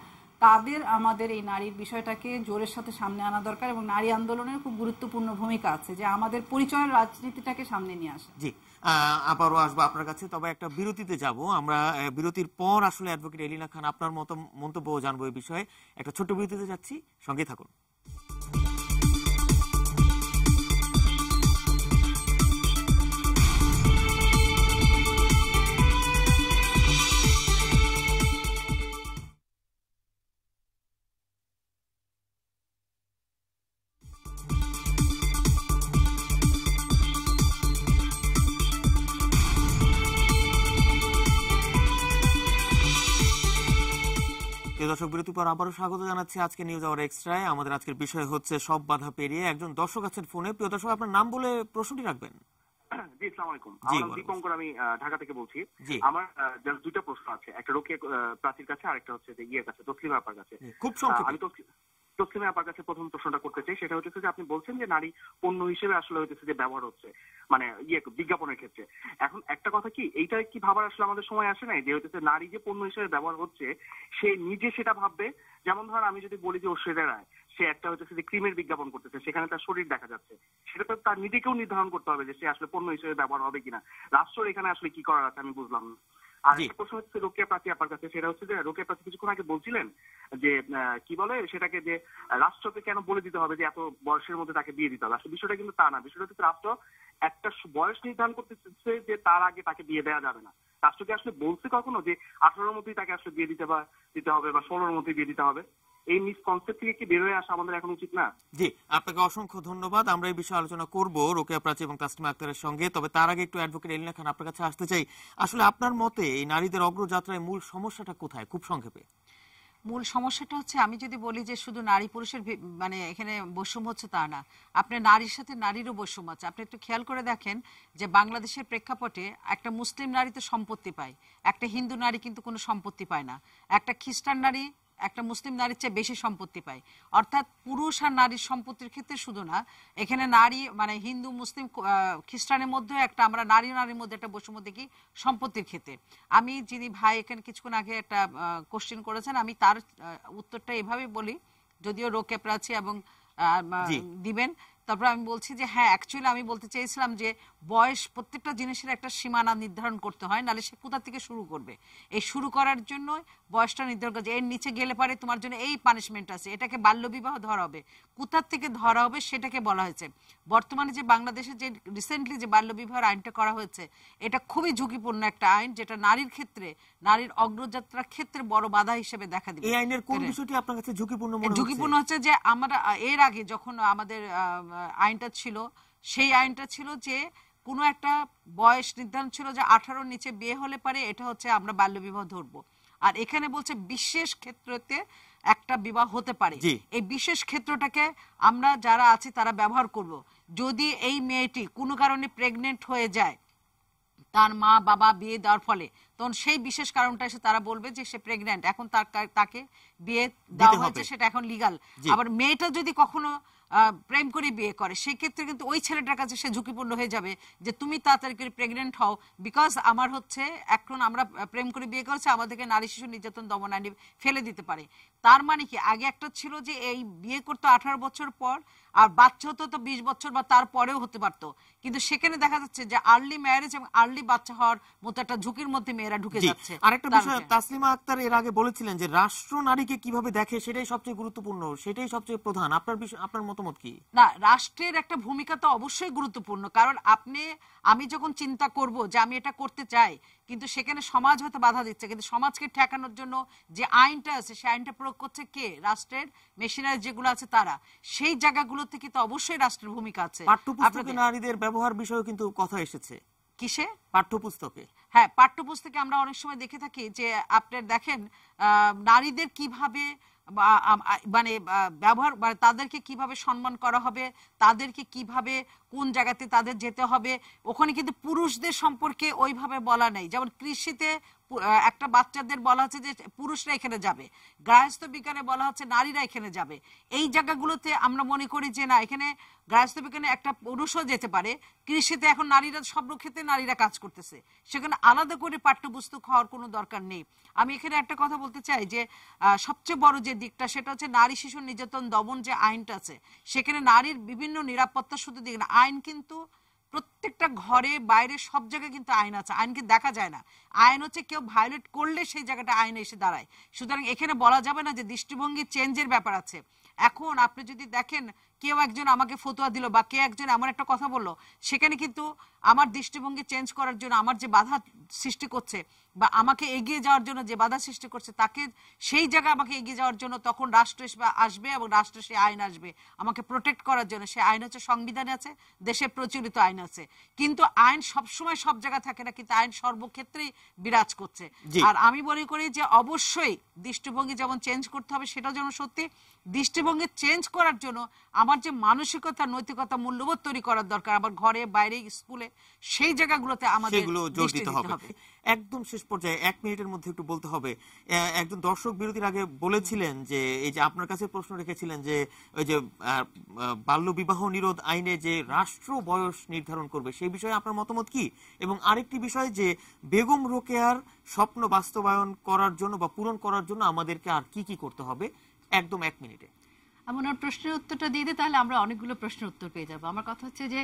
তাদের আমাদের এই নারীর বিষয়টাকে জোরের সাথে সামনে আনা দরকার, এবং নারী আন্দোলনের খুব গুরুত্বপূর্ণ ভূমিকা আছে যে আমাদের পরিচয়ের রাজনীতিটাকে সামনে নিয়ে আসে। জি, আবারও আসবো আপনার কাছে, তবে একটা বিরতিতে যাব আমরা। বিরতির পর আসলে অ্যাডভোকেট এলিনা খান আপনার মন্তব্য জানবো এই বিষয়ে। একটা ছোট্ট বিরতিতে যাচ্ছি, সঙ্গে থাকুন। দর্শক, বিরতির পর আবারও স্বাগত জানাচ্ছি আজকে নিউজ আওয়ার এক্সট্রায়। আমাদের আজকের বিষয় হচ্ছে সব বাধা পেরিয়ে। একজন দর্শক আছেন ফোনে। প্রিয় দর্শক, আপনার নাম বলে প্রশ্নটি রাখবেন। জি, আসসালামু আলাইকুম। আমার নাম দীপঙ্কর, আমি ঢাকা থেকে বলছি। আমার দুইটা প্রশ্ন আছে, একটা রোকেয়া প্রাচীর কাছে, আর একটা হচ্ছে ইয়ের কাছে, তসলিমা আপার কাছে। খুব সংক্ষেপে। আমি তসলিমা আপার কাছে প্রথম প্রশ্নটা করতে চাই। সেটা হচ্ছে যে আপনি বলছেন যে নারী পণ্য হিসেবে আসলে হইতেছে যে ব্যবহার হচ্ছে, মানে বিজ্ঞাপনের ক্ষেত্রে। এখন একটা কথা কি, এইটা কি ভাবার আসলে আমাদের সময় আসে নাই যে হইতেছে নারী যে পণ্য হিসেবে ব্যবহার হচ্ছে, সে নিজে সেটা ভাববে? যেমন ধর আমি যদি বলি যে ঐশ্বরিয়া রায়, সে একটা হচ্ছে যে ক্রিমের বিজ্ঞাপন করতেছে, সেখানে তার শরীর দেখা যাচ্ছে, সেটা তো তার নিজেকেও নির্ধারণ করতে হবে যে সে আসলে পণ্য হিসেবে ব্যবহার হবে কিনা। রাষ্ট্রের এখানে আসলে কি করার আছে আমি বুঝলাম না। আর একটা প্রশ্ন হচ্ছে রোকেয়া প্রাচী আপার কাছে, সেটা হচ্ছে যে রোকেয়া প্রাচী কিছুক্ষণ আগে বলছিলেন যে কি বলে সেটাকে, যে রাষ্ট্রকে কেন বলে দিতে হবে যে এত বয়সের মধ্যে তাকে বিয়ে দিতে হবে। আসলে বিষয়টা কিন্তু তা না। বিষয়টা হচ্ছে রাষ্ট্র একটা বয়স নির্ধারণ করতেছে যে তার আগে তাকে বিয়ে দেওয়া যাবে না। রাষ্ট্রকে আসলে বলছে কখনো যে 18-র মধ্যেই তাকে আসলে বিয়ে দিতে হবে বা 16-র মধ্যে বিয়ে দিতে হবে? এই মিসকনসেপ্ট থেকে কি বের হয়ে আসা আমাদের এখন উচিত না? জি, আপনাকে অসংখ্য ধন্যবাদ। আমরা এই বিষয়ে আলোচনা করব রোকেয়া প্রাচী এবং তাসলিমা আক্তারের সঙ্গে। তবে তার আগে একটু অ্যাডভোকেট এলিনা খান আপনার কাছে আসতে চাই। আসলে আপনার মতে এই নারীদের অগ্রযাত্রায় মূল সমস্যাটা কোথায়, খুব সংক্ষেপে? মূল সমস্যাটা হচ্ছে, আমি যদি বলি যে শুধু নারী পুরুষের মানে এখানে বৈষম্য হচ্ছে তা না, আপনি নারীর সাথে নারীরও বৈষম্য আছে। আপনি একটু খেয়াল করে দেখেন যে বাংলাদেশের প্রেক্ষাপটে একটা মুসলিম নারী তো সম্পত্তি পায়, একটা হিন্দু নারী কিন্তু কোনো সম্পত্তি পায় না, একটা খ্রিস্টান নারী একটা মুসলিম নারীর চেয়ে বেশি সম্পত্তি পায়। অর্থাৎ পুরুষ আর নারীর সম্পত্তির ক্ষেত্রে শুধু না, এখানে নারী মানে হিন্দু মুসলিম খ্রিস্টানের মধ্যে একটা আমরা নারীর মধ্যে একটা বৈষম্য দেখি সম্পত্তির ক্ষেত্রে। আমি যিনি ভাই এখানে কিছুক্ষণ আগে একটা কোশ্চেন করেছেন, আমি তার উত্তরটা এভাবে বলি, যদিও রোকেয়া প্রাচী এবং দিবেন। তারপর আমি বলছি যে হ্যাঁ, অ্যাকচুয়ালি আমি বলতে চেয়েছিলাম যে বয়স প্রত্যেকটা জিনিসের একটা সীমানা নির্ধারণ করতে হয়, নাহলে সে কোথা থেকে শুরু করবে। এই শুরু করার জন্য বয়সটা নির্ধারণ করছে, এর নিচে গেলে পারে তোমার জন্য এই পানিশমেন্ট আছে, এটাকে বাল্যবিবাহ ধরা হবে। কোথা থেকে ধরা হবে সেটাকে বলা হয়েছে। বর্তমানে যে বাংলাদেশে যে রিসেন্টলি যে বাল্যবিবাহের আইনটা করা হয়েছে, এটা খুবই ঝুঁকিপূর্ণ একটা আইন, যেটা নারীর ক্ষেত্রে, নারীর অগ্রযাত্রার ক্ষেত্রে বড় বাধা হিসেবে দেখা দিবে। এই আইনের কোন বিষয়টি আপনার কাছে ঝুঁকিপূর্ণ মনে হচ্ছে? ঝুঁকিপূর্ণ হচ্ছে যে আমরা এর আগে যখন আমাদের আইনটা ছিল, সেই আইনটা ছিল যে কোনো একটা বয়স নির্ধারণ ছিল যে 18 নিচে বিয়ে হলে পারে এটা হচ্ছে আমরা বাল্যবিবাহ ধরবো। আর এখানে বলছে বিশেষ ক্ষেত্রতে একটা বিবাহ হতে পারে। এই বিশেষ ক্ষেত্রটাকে আমরা যারা আছি তারা ব্যবহার করব। যদি এই মেয়েটি কোনো কারণে প্রেগনেন্ট হয়ে যায়, তার মা বাবা বিয়ে দেওয়ার ফলে, তখন সেই বিশেষ কারণটা এসে তারা বলবে যে সে প্রেগনেন্ট, এখন তাকে বিয়ে দেওয়া হয়েছে, সেটা এখন লিগাল। আবার মেয়েটা যদি কখনো প্রেম করে বিয়ে করে, সেই ক্ষেত্রে কিন্তু ওই ছেলেটার কাছে সে ঝুঁকিপূর্ণ হয়ে যাবে যে তুমি তাড়াতাড়ি করে প্রেগনেন্ট হও, বিকজ আমার হচ্ছে এখন আমরা প্রেম করে বিয়ে করেছি, আমাদেরকে নারী শিশু নির্যাতন দমন আইনে ফেলে দিতে পারে। তার মানে কি, আগে একটা ছিল যে এই বিয়ে করতো 18 বছর পর, আর বাচ্চা হতো তো 20 বছর বা তারপরেও হতে পারতো, কিন্তু সেখানে দেখা যাচ্ছে যে আর্লি ম্যারেজ এবং আর্লি বাচ্চা হওয়ার মতো একটা ঝুঁকির মধ্যে মেয়েরা ঢুকে যাচ্ছে। আরেকটা বিষয় তাসলিমা আক্তার এর আগে বলেছিলেন যে রাষ্ট্র নারীকে কিভাবে দেখে সেটাই সবচেয়ে গুরুত্বপূর্ণ, সেটাই সবচেয়ে প্রধান। আপনার মতামত কি? না, রাষ্ট্রের একটা ভূমিকা তো অবশ্যই গুরুত্বপূর্ণ, কারণ আমি যখন চিন্তা করব যে আমি এটা করতে চাই, কিন্তু সেখানে সমাজ হয়তো বাধা দিচ্ছে, কিন্তু সমাজকে ঠেকানোর জন্য যে আইনটা আছে সেই আইনটা প্রয়োগ করছে কে? রাষ্ট্রের মেশিনারি যেগুলো আছে তারা। সেই জায়গাগুলো থেকে তো অবশ্যই রাষ্ট্রের ভূমিকা আছে। পাঠ্যপুস্তকে নারীদের ব্যবহার বিষয়ে কিন্তু কথা এসেছে। কিসে? পাঠ্যপুস্তকে। হ্যাঁ, পাঠ্যপুস্তকে আমরা অনেক সময় দেখে থাকি যে আপনার দেখেন নারীদের কিভাবে মানে ব্যবহার, মানে তাদেরকে কিভাবে সম্মান করা হবে, তাদেরকে কিভাবে কোন জায়গাতে তাদের যেতে হবে, ওখানে কিন্তু পুরুষদের সম্পর্কে ওইভাবে বলা নেই। যেমন কৃষিতে একটা বাচ্চাদের বলা হচ্ছে যে পুরুষরা এখানে যাবে, গার্হস্থ্য বিজ্ঞানে বলা হচ্ছে নারীরা এখানে যাবে। এই জায়গাগুলোতে আমরা মনে করি যে না, এখানে গার্হস্থ্য বিজ্ঞানে একটা পুরুষও যেতে পারে, কৃষিতে এখন নারীরা সব ক্ষেত্রে নারীরা কাজ করতেছে, সেখানে আলাদা করে পাঠ্যপুস্তক হওয়ার কোনো দরকার নেই। আমি এখানে একটা কথা বলতে চাই যে সবচেয়ে বড় যে দিকটা সেটা হচ্ছে নারী শিশু নির্যাতন দমন যে আইনটা আছে, সেখানে নারীর বিভিন্ন নিরাপত্তা শুধু দিক না, আইন কিন্তু প্রত্যেকটা ঘরে বাইরে সব জায়গায় কিন্তু আইন আছে, আইনকে দেখা যায় না। আইন হচ্ছে কেউ ভায়োলেট করলে সেই জায়গাটা আইন এসে দাঁড়ায়। সুতরাং এখানে বলা যাবে না যে দৃষ্টিভঙ্গি চেঞ্জের ব্যাপার আছে। এখন আপনি যদি দেখেন কেউ একজন আমাকে ফতোয়া দিল বা কে একজন এমন একটা কথা বললো, সেখানে কিন্তু আমার দৃষ্টিভঙ্গি চেঞ্জ করার জন্য আমার যে বাধা সৃষ্টি করছে বা আমাকে এগিয়ে যাওয়ার জন্য যে বাধা সৃষ্টি করছে, তাকে সেই জায়গায় আমাকে এগিয়ে যাওয়ার জন্য তখন রাষ্ট্র আসবে এবং রাষ্ট্র সেই আইন আসবে আমাকে প্রোটেক্ট করার জন্য। সেই আইন হচ্ছে সংবিধানে আছে, দেশে প্রচলিত আইন আছে, কিন্তু আইন সবসময় সব জায়গায় থাকে না, কিন্তু আইন সর্বক্ষেত্রেই বিরাজ করছে। আর আমি মনে করি যে অবশ্যই দৃষ্টিভঙ্গি যেমন চেঞ্জ করতে হবে, সেটাও যেমন সত্যি, দৃষ্টিভঙ্গি চেঞ্জ করার জন্য আমার যে মানসিকতা, নৈতিকতা, মূল্যবোধ তৈরি করার দরকার, আমার ঘরে, বাইরে, স্কুলে, সেই জায়গাগুলোতে আমাদের জোর দিতে হবে। একদম শেষ পর্যায়ে 1 মিনিটের মধ্যে একটু বলতে হবে, একজন দর্শক বিরতির আগে বলেছিলেন যে এই যে আপনার কাছে প্রশ্ন রেখেছিলেন যে ওই যে বাল্য বিবাহ নিরোধ আইনে যে রাষ্ট্র বয়স নির্ধারণ করবে, সেই বিষয়ে আপনার মতামত কি? এবং আরেকটি বিষয় যে বেগম রোকেয়ার স্বপ্ন বাস্তবায়ন করার জন্য বা পূরণ করার জন্য আমাদেরকে আর কি কি করতে হবে, একদম 1 মিনিটে। আমি ওনার প্রশ্নের উত্তরটা দিয়ে দিই, তাহলে আমরা অনেকগুলো প্রশ্নের উত্তর পেয়ে যাবো। আমার কথা হচ্ছে যে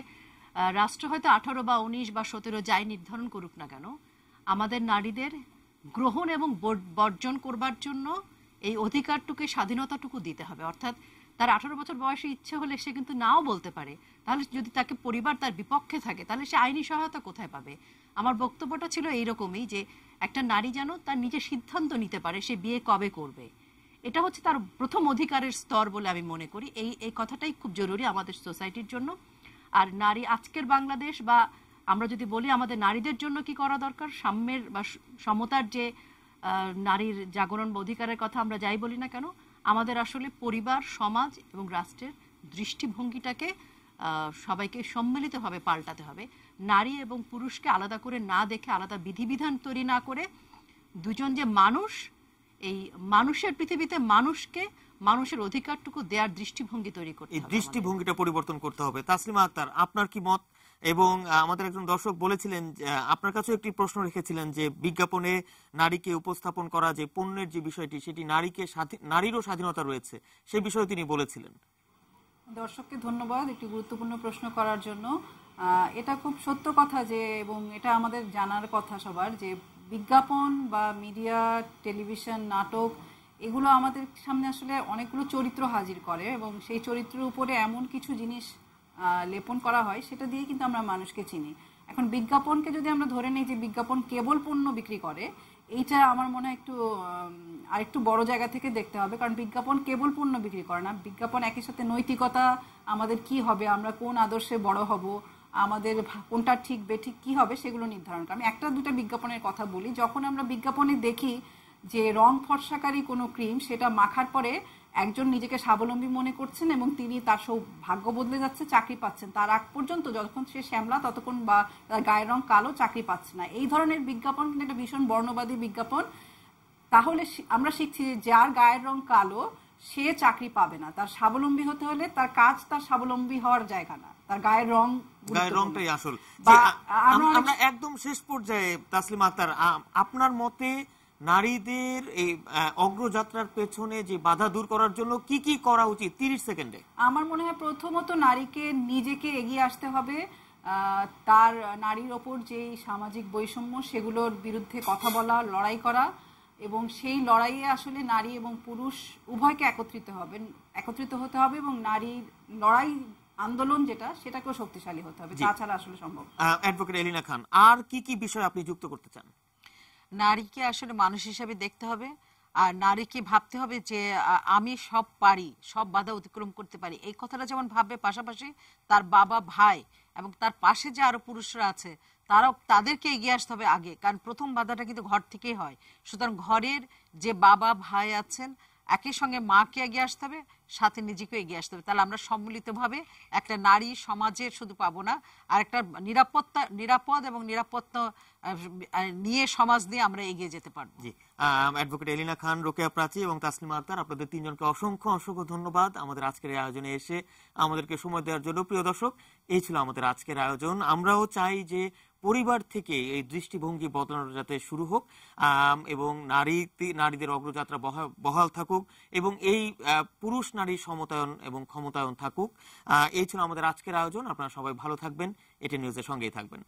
রাষ্ট্র হয়তো 18 বা 19 বা 17 যাই নির্ধারণ করুক না কেন, আমাদের নারীদের গ্রহণ এবং বর্জন করবার জন্য এই অধিকারটুকু, স্বাধীনতাটুকু দিতে হবে। অর্থাৎ তার 18 বছর বয়সে ইচ্ছে হলে সে কিন্তু নাও বলতে পারে, তাহলে যদি তাকে পরিবার তার বিপক্ষে থাকে তাহলে সে আইনি সহায়তা কোথায় পাবে? আমার বক্তব্যটা ছিল এইরকমই যে একটা নারী যেন তার নিজের সিদ্ধান্ত নিতে পারে সে বিয়ে কবে করবে। এটা হচ্ছে তার প্রথম অধিকারের স্তর বলে আমি মনে করি। এই কথাটাই খুব জরুরি আমাদের সোসাইটির জন্য। আর নারী আজকের বাংলাদেশ, বা আমরা যদি বলি আমাদের নারীদের জন্য কি করা দরকার, সাম্যের বা সমতার যে নারীর জাগরণ বা অধিকারের কথা আমরা যাই বলি না কেন, আমাদের আসলে পরিবার, সমাজ এবং রাষ্ট্রের দৃষ্টিভঙ্গিটাকে সবাইকে সম্মিলিতভাবে পাল্টাতে হবে। নারী এবং পুরুষকে আলাদা করে না দেখে, আলাদা বিধিবিধান তৈরি না করে, দুজন যে মানুষ, এই মানুষের পৃথিবীতে মানুষকে মানুষের অধিকারটুকু দেওয়ার দৃষ্টিভঙ্গি তৈরি করতে হবে। এই দৃষ্টিভঙ্গিটা পরিবর্তন করতে হবে। তাসলিমা আক্তার, আপনার কি মত? এবং আমাদের একজন দর্শক বলেছিলেন, আপনার কাছেও একটি প্রশ্ন রেখেছিলেন যে বিজ্ঞাপনে নারীকে উপস্থাপন করা যে পণ্যের যে বিষয়টি, সেটি নারীরও স্বাধীনতা রয়েছে, সেই বিষয়ে তিনি বলেছিলেন। দর্শককে ধন্যবাদ একটি গুরুত্বপূর্ণ প্রশ্ন করার জন্য। এটা খুব সত্য কথা যে, এবং এটা আমাদের জানার কথা সবার, যে বিজ্ঞাপন বা মিডিয়া, টেলিভিশন, নাটক, এগুলো আমাদের সামনে আসলে অনেকগুলো চরিত্র হাজির করে এবং সেই চরিত্রের উপরে এমন কিছু জিনিস লেপন করা হয়, সেটা দিয়ে কিন্তু আমরা মানুষকে চিনি। এখন বিজ্ঞাপনকে যদি আমরা ধরে নিই যে বিজ্ঞাপন কেবল পণ্য বিক্রি করে, এইটা আমার মনে হয় আরেকটু বড় জায়গা থেকে দেখতে হবে। কারণ বিজ্ঞাপন কেবল পণ্য বিক্রি করে না, বিজ্ঞাপন একই সাথে নৈতিকতা, আমাদের কি হবে, আমরা কোন আদর্শে বড় হব, আমাদের কোনটা ঠিক বেঠিক কি হবে, সেগুলো নির্ধারণ করে। আমি একটা দুটা বিজ্ঞাপনের কথা বলি। যখন আমরা বিজ্ঞাপনে দেখি যে রং ফর্সাকারী কোনো ক্রিম, সেটা মাখার পরে একজন নিজেকে স্বাবলম্বী মনে করছেন এবং তিনি তার ভাগ্য বদলে যাচ্ছে, চাকরি পাচ্ছেন, তার আগ পর্যন্ত যতক্ষণ সে শ্যামলা ততক্ষণ, বা তার গায়ের রং কালো, চাকরি পাচ্ছে না, এই ধরনের বিজ্ঞাপন কিন্তু একটা ভীষণ বর্ণবাদী বিজ্ঞাপন। তাহলে আমরা শিখছি যে যার গায়ের রং কালো সে চাকরি পাবে না। তার স্বাবলম্বী হতে হলে তার কাজ তার স্বাবলম্বী হওয়ার জায়গা না, তার গায়ের রংটাই আসল। আমরা একদম শেষ পর্যায়ে, তাসলিমা আক্তার, আপনার মতে নারীদের এই অগ্রযাত্রার পেছনে যে বাধা দূর করার জন্য কি কি করা উচিত 30 সেকেন্ডে? আমার মনে হয় প্রথমত নারীকে নিজেকে এগিয়ে আসতে হবে। তার নারীর ওপর যে সামাজিক বৈষম্য, সেগুলোর বিরুদ্ধে কথা বলা, লড়াই করা, এবং সেই লড়াইয়ে আসলে নারী এবং পুরুষ উভয়কে একত্রিত হতে হবে এবং নারীর লড়াই আন্দোলন যেটা, সেটাকেও শক্তিশালী হতে হবে, তাছাড়া আসলে সম্ভব। অ্যাডভোকেট এলিনা খান, আর কি কি বিষয় আপনি যুক্ত করতে চান? নারীকে আসলে মানুষ হিসেবে দেখতে হবে, আর নারীকে ভাবতে হবে যে আমি সব পারি, সব বাধা অতিক্রম করতে পারি। এই কথাটা যেমন ভাববে, পাশাপাশি তার বাবা, ভাই এবং তার পাশে যে আরো পুরুষরা আছে তাদেরকে এগিয়ে আসতে হবে আগে, কারণ প্রথম বাধাটা কিন্তু ঘর থেকেই হয়। সুতরাং ঘরের যে বাবা, ভাই আছেন, একই সঙ্গে মাকে এগিয়ে আসতে হবে, সাথে নিজেকে এগিয়ে আসতে হবে। তাহলে আমরা সম্মিলিতভাবে একটা নারী সমাজে শুধু পাবো না, আর একটা নিরাপদ এবং নিরাপত্তা নিয়ে সমাজ নিয়ে আমরা এগিয়ে যেতে পারবো। জি, অ্যাডভোকেট এলিনা খান, রোকেয়া প্রাচী এবং তাসলিমা আক্তার, আপনাদের তিনজনকে অসংখ্য ধন্যবাদ আমাদের আজকের এই আয়োজনে এসে আমাদেরকে সময় দেওয়ার জন্য। প্রিয় দর্শক, এই ছিল আমাদের আজকের আয়োজন। আমরাও চাই যে পরিবার থেকে এই দৃষ্টিভঙ্গি বদলানো যাতে শুরু হোক এবং নারীদের অগ্রযাত্রা বহাল থাকুক এবং এই পুরুষ নারীর সমতায়ন এবং ক্ষমতায়ন থাকুক। এই ছিল আমাদের আজকের আয়োজন। আপনারা সবাই ভালো থাকবেন, এটি নিউজের সঙ্গেই থাকবেন।